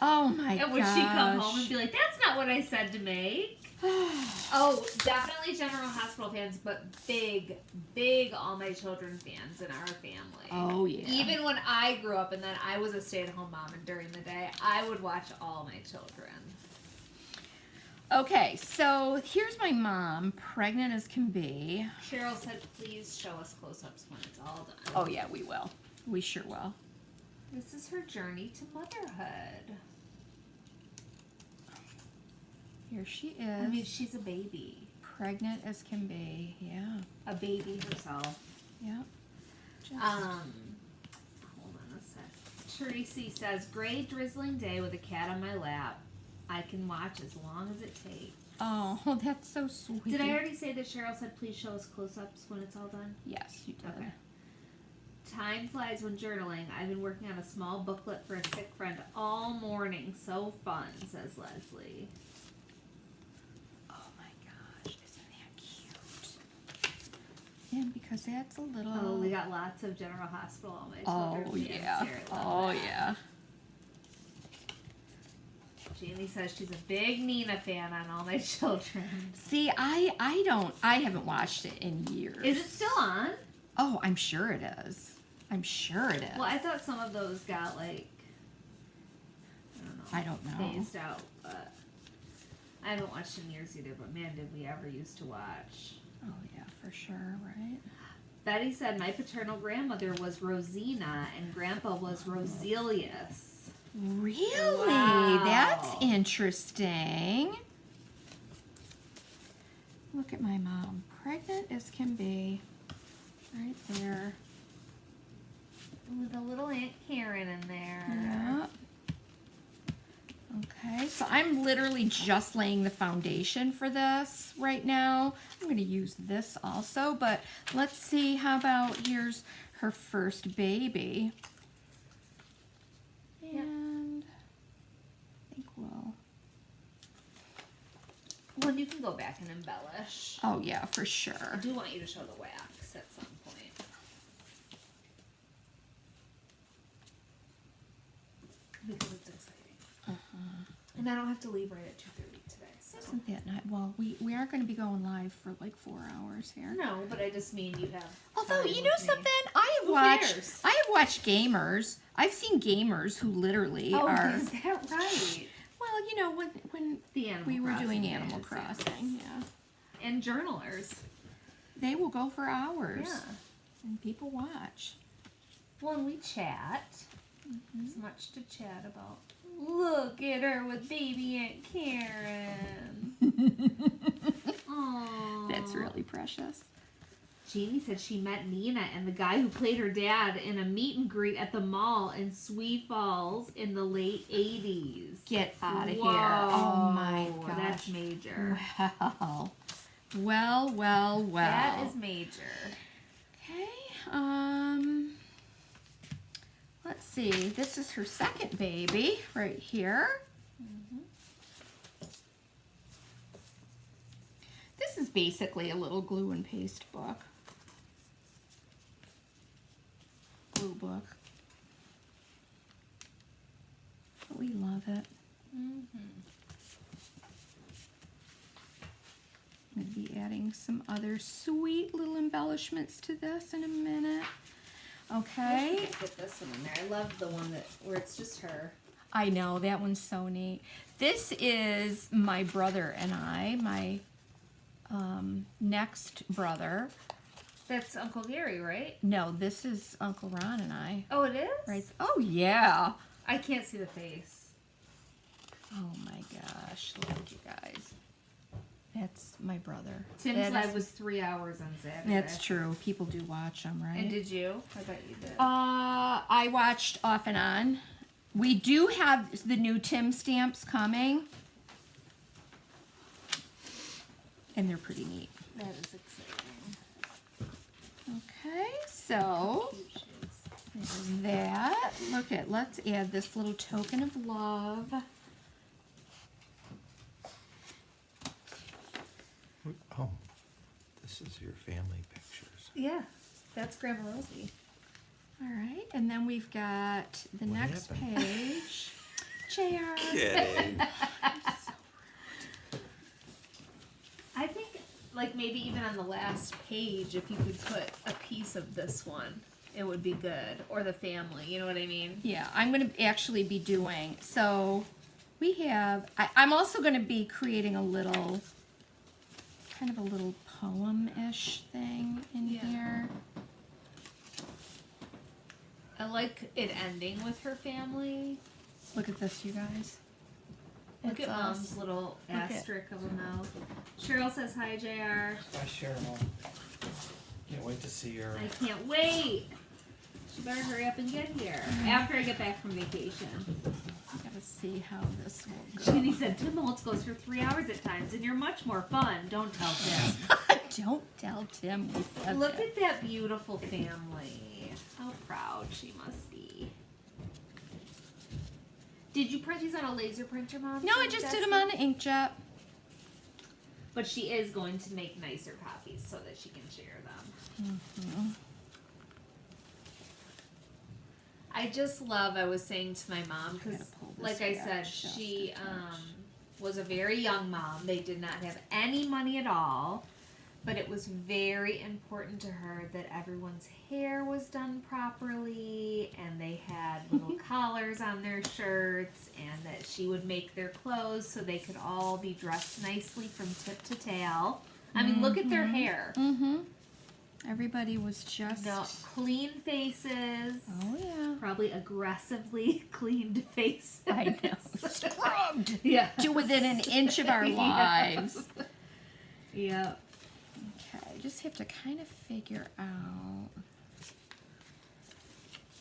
Oh my god. And would she come home and be like, "That's not what I said to make"? Oh, definitely General Hospital fans, but big All My Children fans in our family. Oh, yeah. Even when I grew up and then I was a stay-at-home mom and during the day, I would watch All My Children. Okay, so here's my mom, pregnant as can be. Cheryl said, please show us close-ups when it's all done. Oh, yeah, we will. We sure will. This is her journey to motherhood. Here she is. I mean, she's a baby. Pregnant as can be. Yeah. A baby herself. Yeah. Just... Hold on a sec. Tracy says, gray drizzling day with a cat on my lap. I can watch as long as it takes. Oh, that's so sweet. Did I already say that Cheryl said please show us close-ups when it's all done? Yes, you did. Okay. Time flies when journaling. I've been working on a small booklet for a sick friend all morning. So fun, says Leslie. Oh my gosh, isn't that cute? And because that's a little... Oh, we got lots of General Hospital All My Children fans yeah. here. I love Oh, that. yeah. Jamie says she's a big Nina fan on All My Children. See, I haven't watched it in years. Is it still on? Oh, I'm sure it is. I'm sure it is. Well, I thought some of those got like, I don't know. phased out, but I haven't watched in years either, but man, did we ever used to watch. Oh, yeah, for sure, right? Betty said my paternal grandmother was Rosina and grandpa was Roselius. Really? Wow. That's interesting. Look at my mom. Pregnant as can be. Right there. With a little Aunt Karen in there. Yeah. Okay, so I'm literally just laying the foundation for this right now. I'm going to use this also, but let's see, how about here's her first baby. And I think we'll... Well, you can go back and embellish. Oh, yeah, for I sure. do want you to show the wax at some point. Because it's exciting. And I don't have to leave right at 2:30 today. So. Isn't that nice? Well, we aren't going to be going live for like 4 hours here. No, but I just mean you have. Although, time you know with me. something? I have Who watched cares? gamers. I've seen gamers who literally Oh, are... is that right? Well, you know, when The Animal we were Crossing doing guys, Animal yes. Crossing, yeah. And journalers. They will go for hours. Yeah. And people watch. Well, and we chat. There's much to chat about. Look at her with baby Aunt Karen. Aww. That's really precious. Jeannie said she met Nina and the guy who played her dad in a meet and greet at the mall in Swede Falls in the late 80s. Get out of here. Whoa. Oh my gosh. That's major. Wow. Well. That is major. Okay, let's see. This is her second baby right here. This is basically a little glue and paste book. Glue book. But we love it. I'm going to be adding some other sweet little embellishments to this in a minute. Okay. I get this one in there. I love the one where it's just her. I know, that one's so neat. This is my brother and I, my next brother. That's Uncle Gary, right? No, this is Uncle Ron and I. Oh, it is? Right. Oh, yeah. I can't see the face. Oh, my gosh. Look, you guys. That's my brother. Tim's That live is- was 3 hours on Saturday. That's true. People do watch them, right? And did you? I bet you did. I watched off and on. We do have the new Tim stamps coming. And they're pretty neat. That is exciting. Okay, so there's that. Look at, let's add this little token of love. Oh, this is your family pictures. Yeah, that's Grandma Rosie. All right, and then we've got the What next happened? page. JR. Kidding. Like maybe even on the last page, if you could put a piece of this one, it would be good. Or the family, you know what I mean? Yeah, I'm going to actually be doing, so we have, I'm also going to be creating a little, kind of a little poem-ish thing in Yeah. here. I like it ending with her family. Look at this, you guys. Look It's at us. Mom's little Look at- asterisk of a mouth. Cheryl says hi, JR. Hi, Cheryl. Can't wait to see her. I can't wait. She better hurry up and get here after I get back from vacation. I gotta see how this will go. Jenny said Tim Holtz goes for 3 hours at times, and you're much more fun. Don't tell Tim. Don't tell Tim we said Look that. at that beautiful family. How proud she must be. Did you print these on a laser printer, Mom? No, I just did them on an inkjet. But she is going to make nicer copies so that she can share them. Mm-hmm. I just love, I was saying to my mom, because Gotta pull this like I back said, just she a touch. was a very young mom. They did not have any money at all, but it was very important to her that everyone's hair was done properly and they had little collars on their shirts and that she would make their clothes so they could all be dressed nicely from tip to tail. I mean, look at their hair. Mm-hmm. Everybody was just... No, clean faces. Oh, yeah. Probably aggressively cleaned faces. I know. Scrubbed. Yeah. To within an inch of our Yes. lives. Yeah. Okay, I just have to kind of figure out.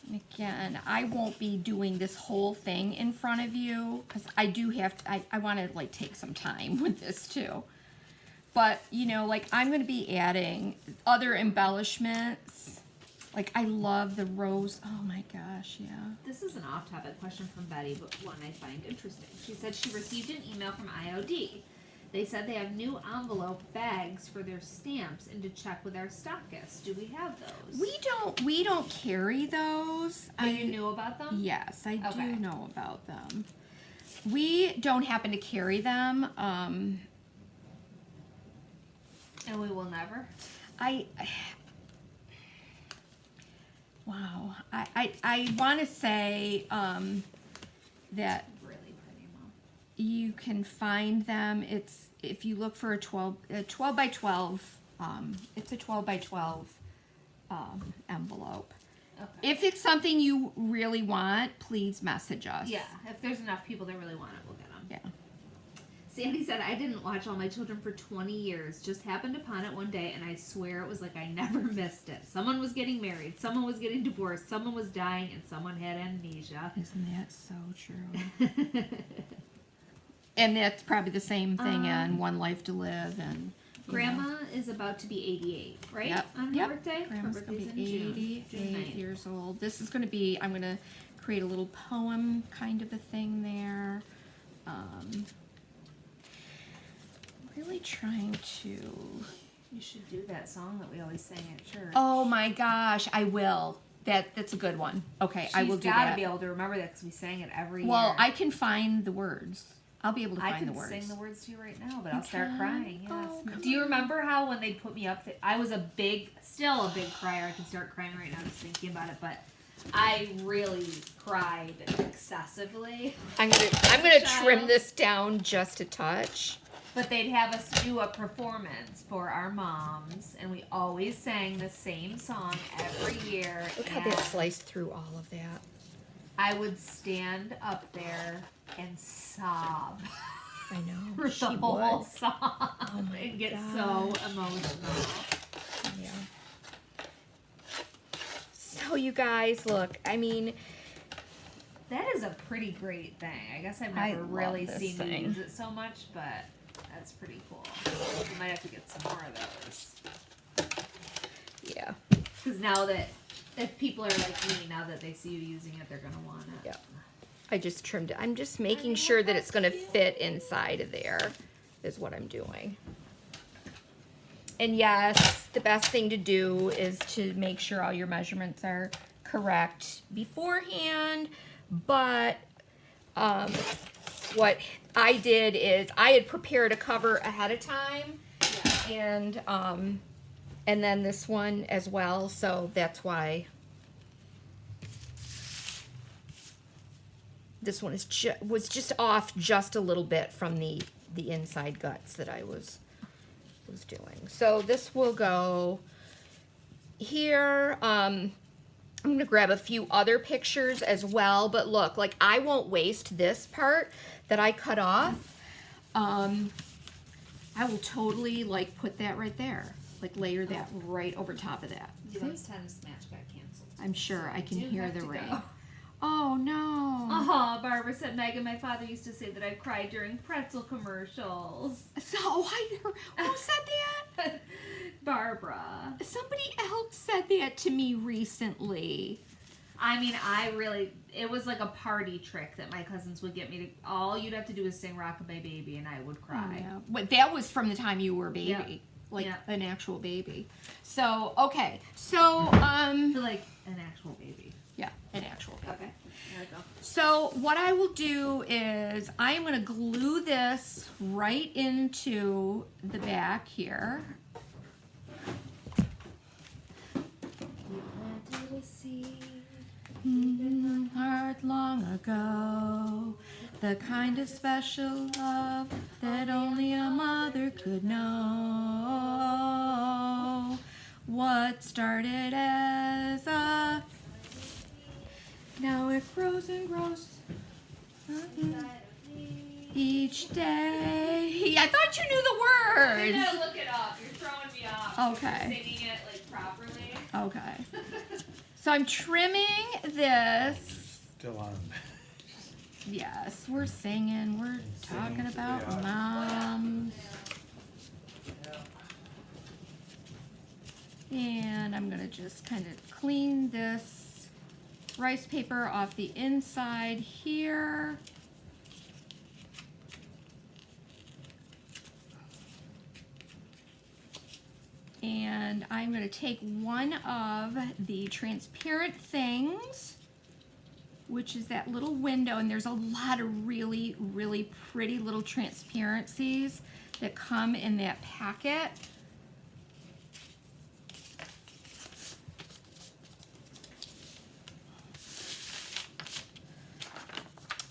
And again, I won't be doing this whole thing in front of you because I do have to, I want to like take some time with this too. But, you know, like I'm going to be adding other embellishments. Like I love the rose. Oh my gosh, yeah. This is an off-topic question from Betty, but one I find interesting. She said she received an email from IOD. They said they have new envelope bags for their stamps and to check with our stockists. Do we have those? We don't carry those. Oh, you knew about them? Yes, I Okay. do know about them. We don't happen to carry them. And we will never? Wow. I want to say that Really pretty, Mom. you can find them. It's if you look for a 12 by 12. It's a 12 by 12 envelope. Okay. If it's something you really want, please message us. Yeah, if there's enough people that really want it, we'll get them. Yeah. Sandy said, I didn't watch All My Children for 20 years. Just happened upon it one day, and I swear it was like I never missed it. Someone was getting married, someone was getting divorced, someone was dying, and someone had amnesia. Isn't that so true? And that's probably the same thing on One Life to Live and you know. Grandma is about to be 88, right? Yep. On her birthday? Grandma's Her gonna birthday's be in June. June 88 9th. years old. This is gonna be, I'm gonna create a little poem kind of a thing there. Really trying to. You should do that song that we always sang at church. Oh my gosh, I will. That's a good one. Okay, I will do She's got to that. be able to remember that because we sang it every Well, year. I can find the words. I'll be able to I find can the words. sing the words to you right now, but I'll You start can? crying. Yes. Oh, come Do you remember how when they put me up, I was still a big crier. I can start crying right now just thinking about it, but I really cried excessively. I'm gonna trim Child. this down just a touch. But they'd have us do a performance for our moms, and we always sang the same song every year. Look how and that sliced through all of that. I would stand up there and sob I know. for she the whole would. song. Oh my and get so gosh. emotional. Yeah. So you guys, look, I mean, That is a pretty great thing. I guess I've I never love really this seen thing. you use it so much, but that's pretty cool. We might have to get some more of those. yeah. Because now that, if people are like me, now that they see you using it, they're going to want it. Yeah. I just trimmed it. I'm just making sure that it's going to fit inside of there is what I'm doing. And yes, the best thing to do is to make sure all your measurements are correct beforehand. But what I did is I had prepared a cover ahead of time. and then this one as well, so that's why this one is was just off just a little bit from the inside guts that I was doing. So this will go here. I'm gonna grab a few other pictures as well, but look, like I won't waste this part that I cut off. I will totally like put that right there, like layer that right over top of that. Dylan's tennis match got canceled. I'm sure So I can do hear have the to rain. go. Oh no. Oh, Barbara said, Megan, my father used to say that I cried during pretzel commercials. So who said that? Barbara. Somebody else said that to me recently. I mean, it was like a party trick that my cousins would get me to, all you'd have to do is sing Rockabye Baby and I would cry. Oh, yeah. But that was from the time you were a baby. Yep. Like Yep. an actual baby. So, okay. So, Like an actual baby. yeah, an actual baby. Okay, there we go. So what I will do is I am going to glue this right into the back here. Heart long ago, the kind of special love that only a mother could know. What started as a, now it grows and grows each day. I thought you knew You the words. gotta look it up. You're throwing me off. Okay. You're singing it like properly. Okay. So I'm trimming this. Still on. Yes, we're singing. We're talking about moms. And I'm going to just kind of clean this rice paper off the inside here. And I'm going to take one of the transparent things, which is that little window, and there's a lot of really, really pretty little transparencies that come in that packet.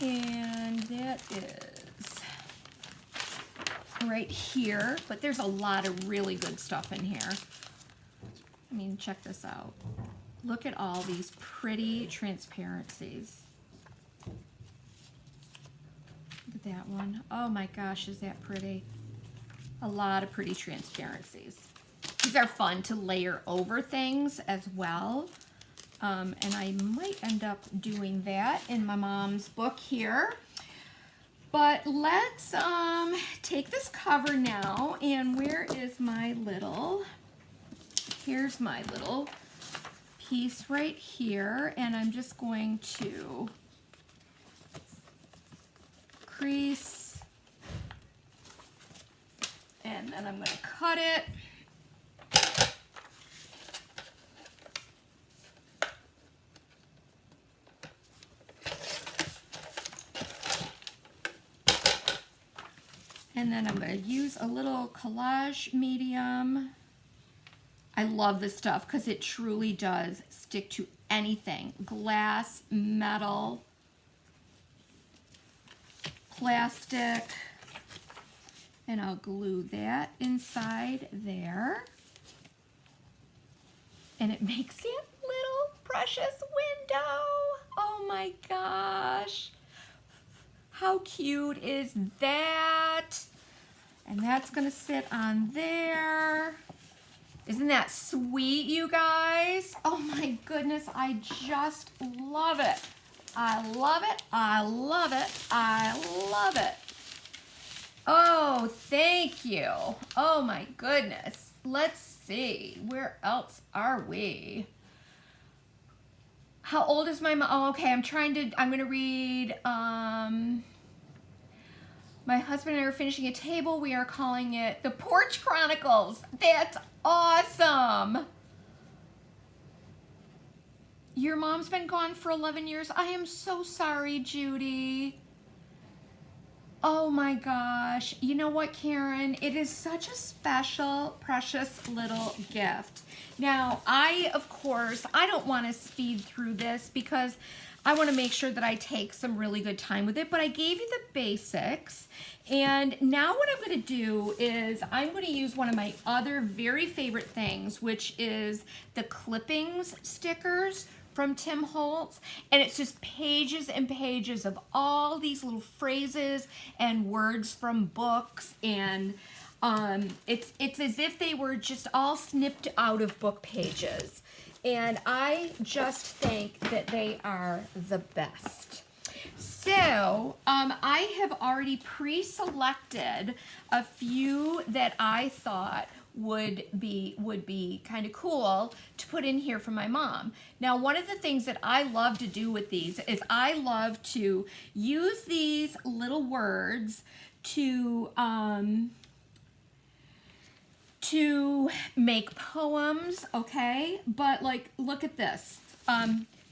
And that is right here, but there's a lot of really good stuff in here. I mean, check this out. Look at all these pretty transparencies. Look at that one. Oh my gosh, is that pretty? A lot of pretty transparencies. These are fun to layer over things as well. And I might end up doing that in my mom's book here. But let's take this cover now, and where is my little, here's my little piece right here, and I'm just going to crease, and then I'm going to cut it. And then I'm going to use a little collage medium. I love this stuff because it truly does stick to anything. Glass, metal, plastic. And I'll glue that inside there. And it makes that little precious window. Oh my gosh. How cute is that? And that's gonna sit on there. Isn't that sweet, you guys? Oh my goodness, I just love it. I love it, I love it, I love it. Oh, thank you. Oh my goodness. Let's see, where else are we? How old is my mom? Oh, okay, I'm gonna read, my husband and I are finishing a table. We are calling it The Porch Chronicles. That's awesome. Your mom's been gone for 11 years. I am so sorry, Judy. Oh my gosh. You know what, Karen? It is such a special, precious little gift. Now, of course, I don't want to speed through this because I want to make sure that I take some really good time with it, but I gave you the basics. And now what I'm going to do is I'm going to use one of my other very favorite things, which is the clippings stickers from Tim Holtz, and it's just pages and pages of all these little phrases and words from books, and it's as if they were just all snipped out of book pages, and I just think that they are the best. So I have already pre-selected a few that I thought would be kind of cool to put in here for my mom. Now, one of the things that I love to do with these is I love to use these little words to make poems, okay? But like, look at this.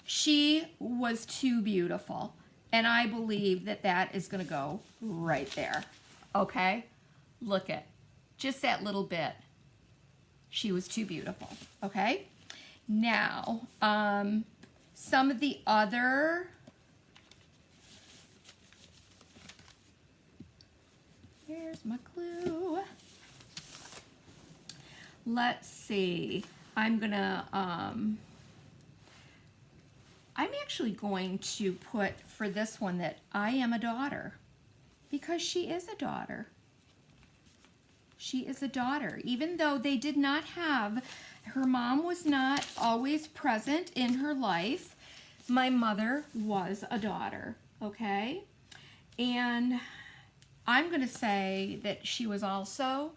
She was too beautiful, and I believe that that is going to go right there, okay? Look at just that little bit. She was too beautiful, okay? Now, some of the other, here's my clue. Let's see, I'm actually going to put for this one that I am a daughter, because she is a daughter. She is a daughter. Even though they did not have, her mom was not always present in her life, my mother was a daughter, okay? And I'm going to say that she was also,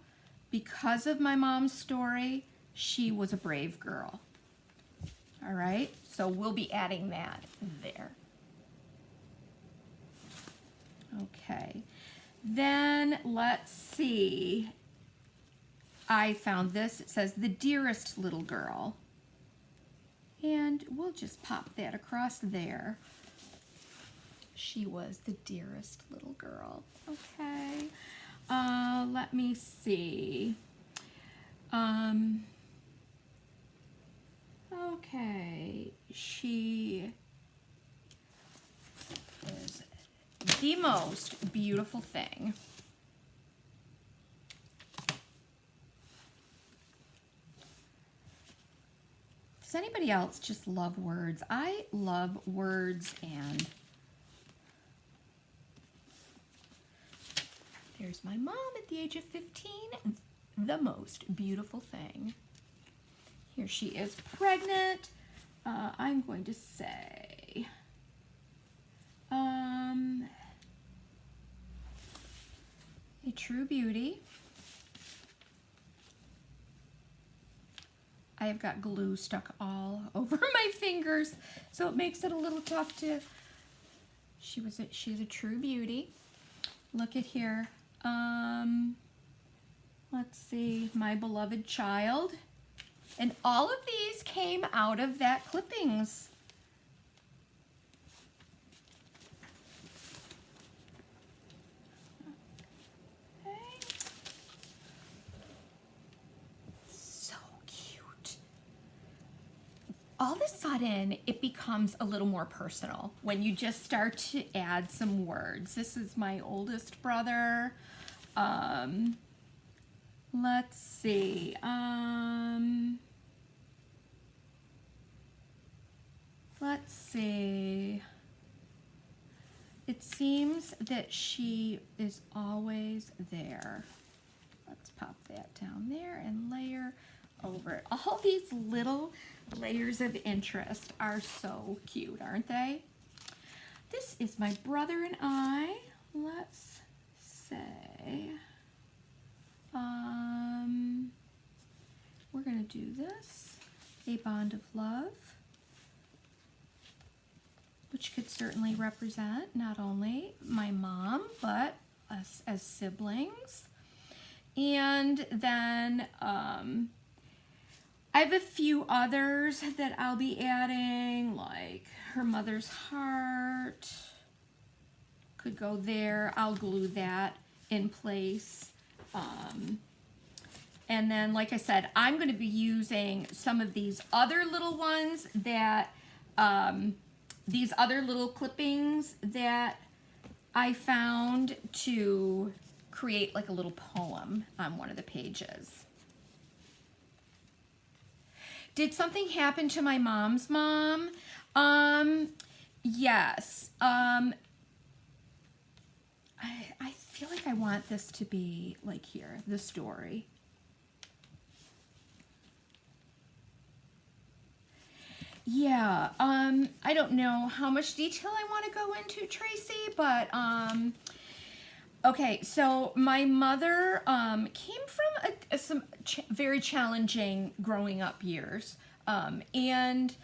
because of my mom's story, she was a brave girl. All right? So we'll be adding that there. Okay. Then let's see. I found this. It says, the dearest little girl. And we'll just pop that across there. She was the dearest little girl. Okay. Let me see. Okay. She is the most beautiful thing. Does anybody else just love words? I love words, and there's my mom at the age of 15, the most beautiful thing. Here she is pregnant. I'm going to say, a true beauty. I have got glue stuck all over my fingers, so it makes it a little tough to. She's a true beauty. Look at here. Let's see, my beloved child. And all of these came out of that clippings. All of a sudden, it becomes a little more personal when you just start to add some words. This is my oldest brother. Let's see. Let's see. It seems that she is always there. Let's pop that down there and layer over it. All these little layers of interest are so cute, aren't they? This is my brother and I. Let's say, we're gonna do this, a bond of love, which could certainly represent not only my mom, but us as siblings. And then, I have a few others that I'll be adding, like her mother's heart, could go there. I'll glue that in place. And then, like I said, I'm going to be using some of these other little ones that, these other little clippings that I found to create like a little poem on one of the pages. Did something happen to my mom's mom? Yes. I feel like I want this to be like here, the story. Yeah, I don't know how much detail I want to go into, Tracy, but, okay, so my mother, came from some very challenging growing up years, and,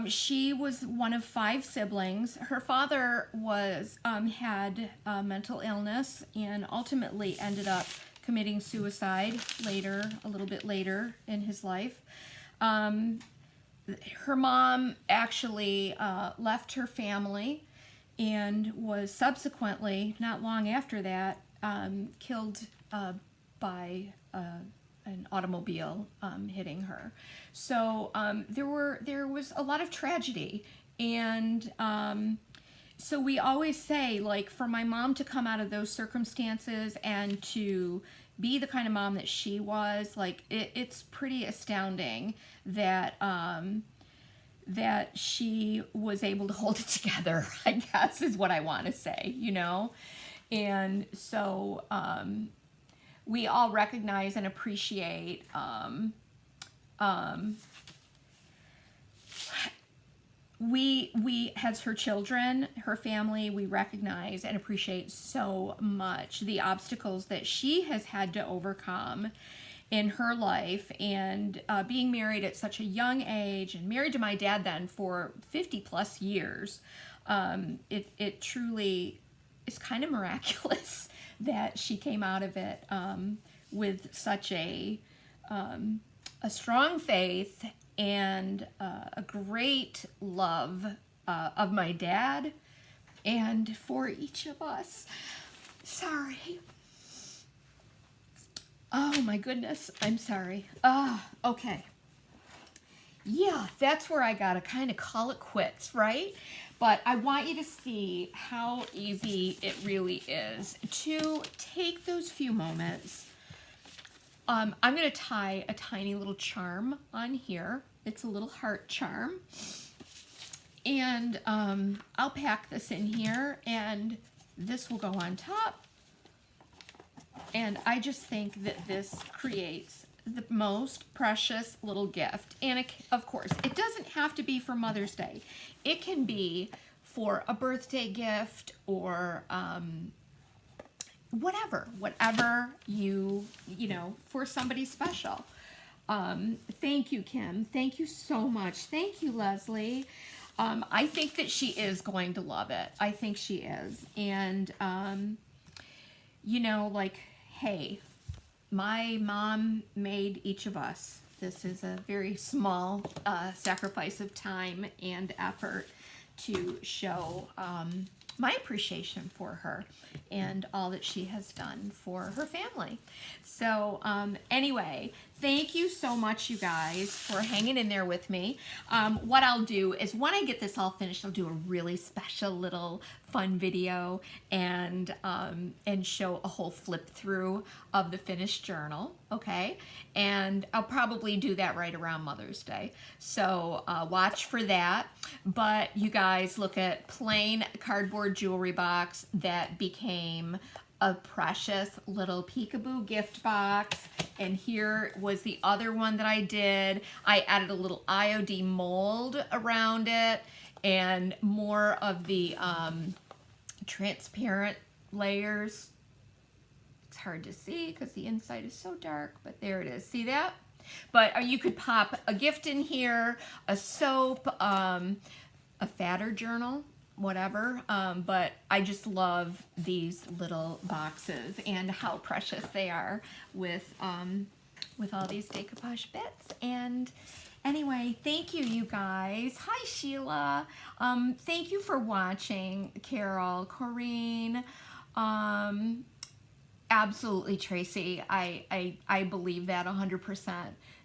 she was one of 5 siblings. Her father was, had mental illness and ultimately ended up committing suicide later, a little bit later in his life. Her mom actually left her family and was subsequently, not long after that, killed by an automobile hitting her. So there was a lot of tragedy, and so we always say, like, for my mom to come out of those circumstances and to be the kind of mom that she was, like, it's pretty astounding that that she was able to hold it together, I guess, is what I want to say, you know? And so we all recognize and appreciate we as her children, her family, we recognize and appreciate so much the obstacles that she has had to overcome in her life, and being married at such a young age, and married to my dad then for 50 plus years. It truly is kind of miraculous that she came out of it with such a strong faith and a great love of my dad and for each of us. Sorry. Oh my goodness, I'm sorry. Okay. Yeah, that's where I gotta kind of call it quits, right? But I want you to see how easy it really is to take those few moments. I'm gonna tie a tiny little charm on here. It's a little heart charm. And I'll pack this in here, and this will go on top. And I just think that this creates the most precious little gift. And of course, it doesn't have to be for Mother's Day. It can be for a birthday gift or whatever you know, for somebody special. Thank you, Kim. Thank you so much. Thank you, Leslie. I think that she is going to love it. I think she is. And, you know, like, hey, my mom made each of us. This is a very small sacrifice of time and effort to show my appreciation for her and all that she has done for her family. So anyway, thank you so much, you guys, for hanging in there with me. What I'll do is when I get this all finished, I'll do a really special little fun video and show a whole flip through of the finished journal, okay? And I'll probably do that right around Mother's Day. So watch for that. But you guys, look at plain cardboard jewelry box that became a precious little peekaboo gift box. And here was the other one that I did. I added a little IOD mold around it and more of the transparent layers. It's hard to see because the inside is so dark, but there it is. See that? But you could pop a gift in here, a soap, a fatter journal, whatever. But I just love these little boxes and how precious they are with all these decoupage bits. And Anyway, thank you, you guys. Hi, Sheila. Thank you for watching, Carol, Corrine. Absolutely, Tracy. I believe that 100%.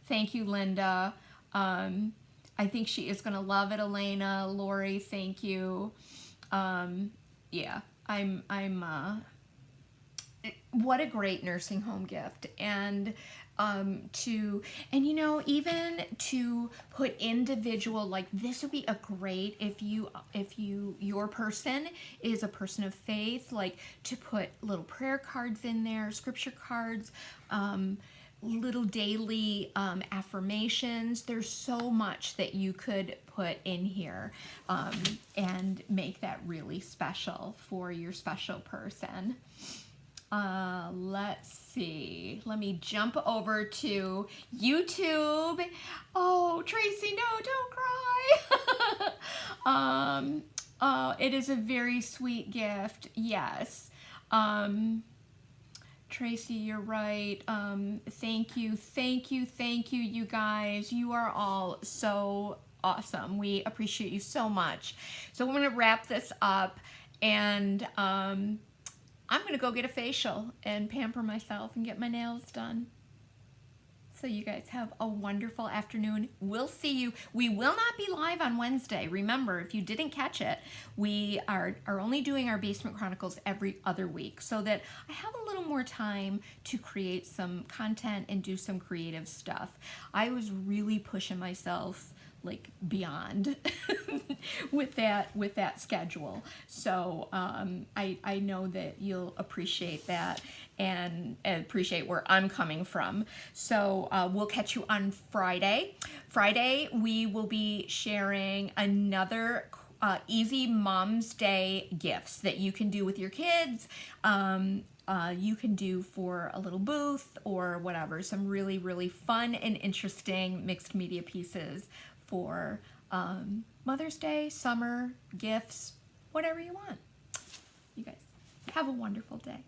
Thank you, Linda. I think she is going to love it, Elena. Lori, thank you. Yeah, what a great nursing home gift. And even to put individual, like this would be a great, if your person is a person of faith, like to put little prayer cards in there, scripture cards, little daily affirmations. There's so much that you could put in here and make that really special for your special person. Let's see. Let me jump over to YouTube. Oh, Tracy, no, don't cry. It is a very sweet gift. Yes. Tracy, you're right. Thank you, you guys. You are all so awesome. We appreciate you so much. So we're going to wrap this up, and I'm going to go get a facial and pamper myself and get my nails done. So you guys have a wonderful afternoon. We'll see you. We will not be live on Wednesday. Remember, if you didn't catch it, we are only doing our Basement Chronicles every other week so that I have a little more time to create some content and do some creative stuff. I was really pushing myself like beyond with that schedule. So I know that you'll appreciate that and appreciate where I'm coming from. So we'll catch you on Friday. Friday, we will be sharing another easy Mom's Day gifts that you can do with your kids. You can do for a little booth or whatever. Some really, really fun and interesting mixed media pieces for Mother's Day, summer, gifts, whatever you want. You guys have a wonderful day.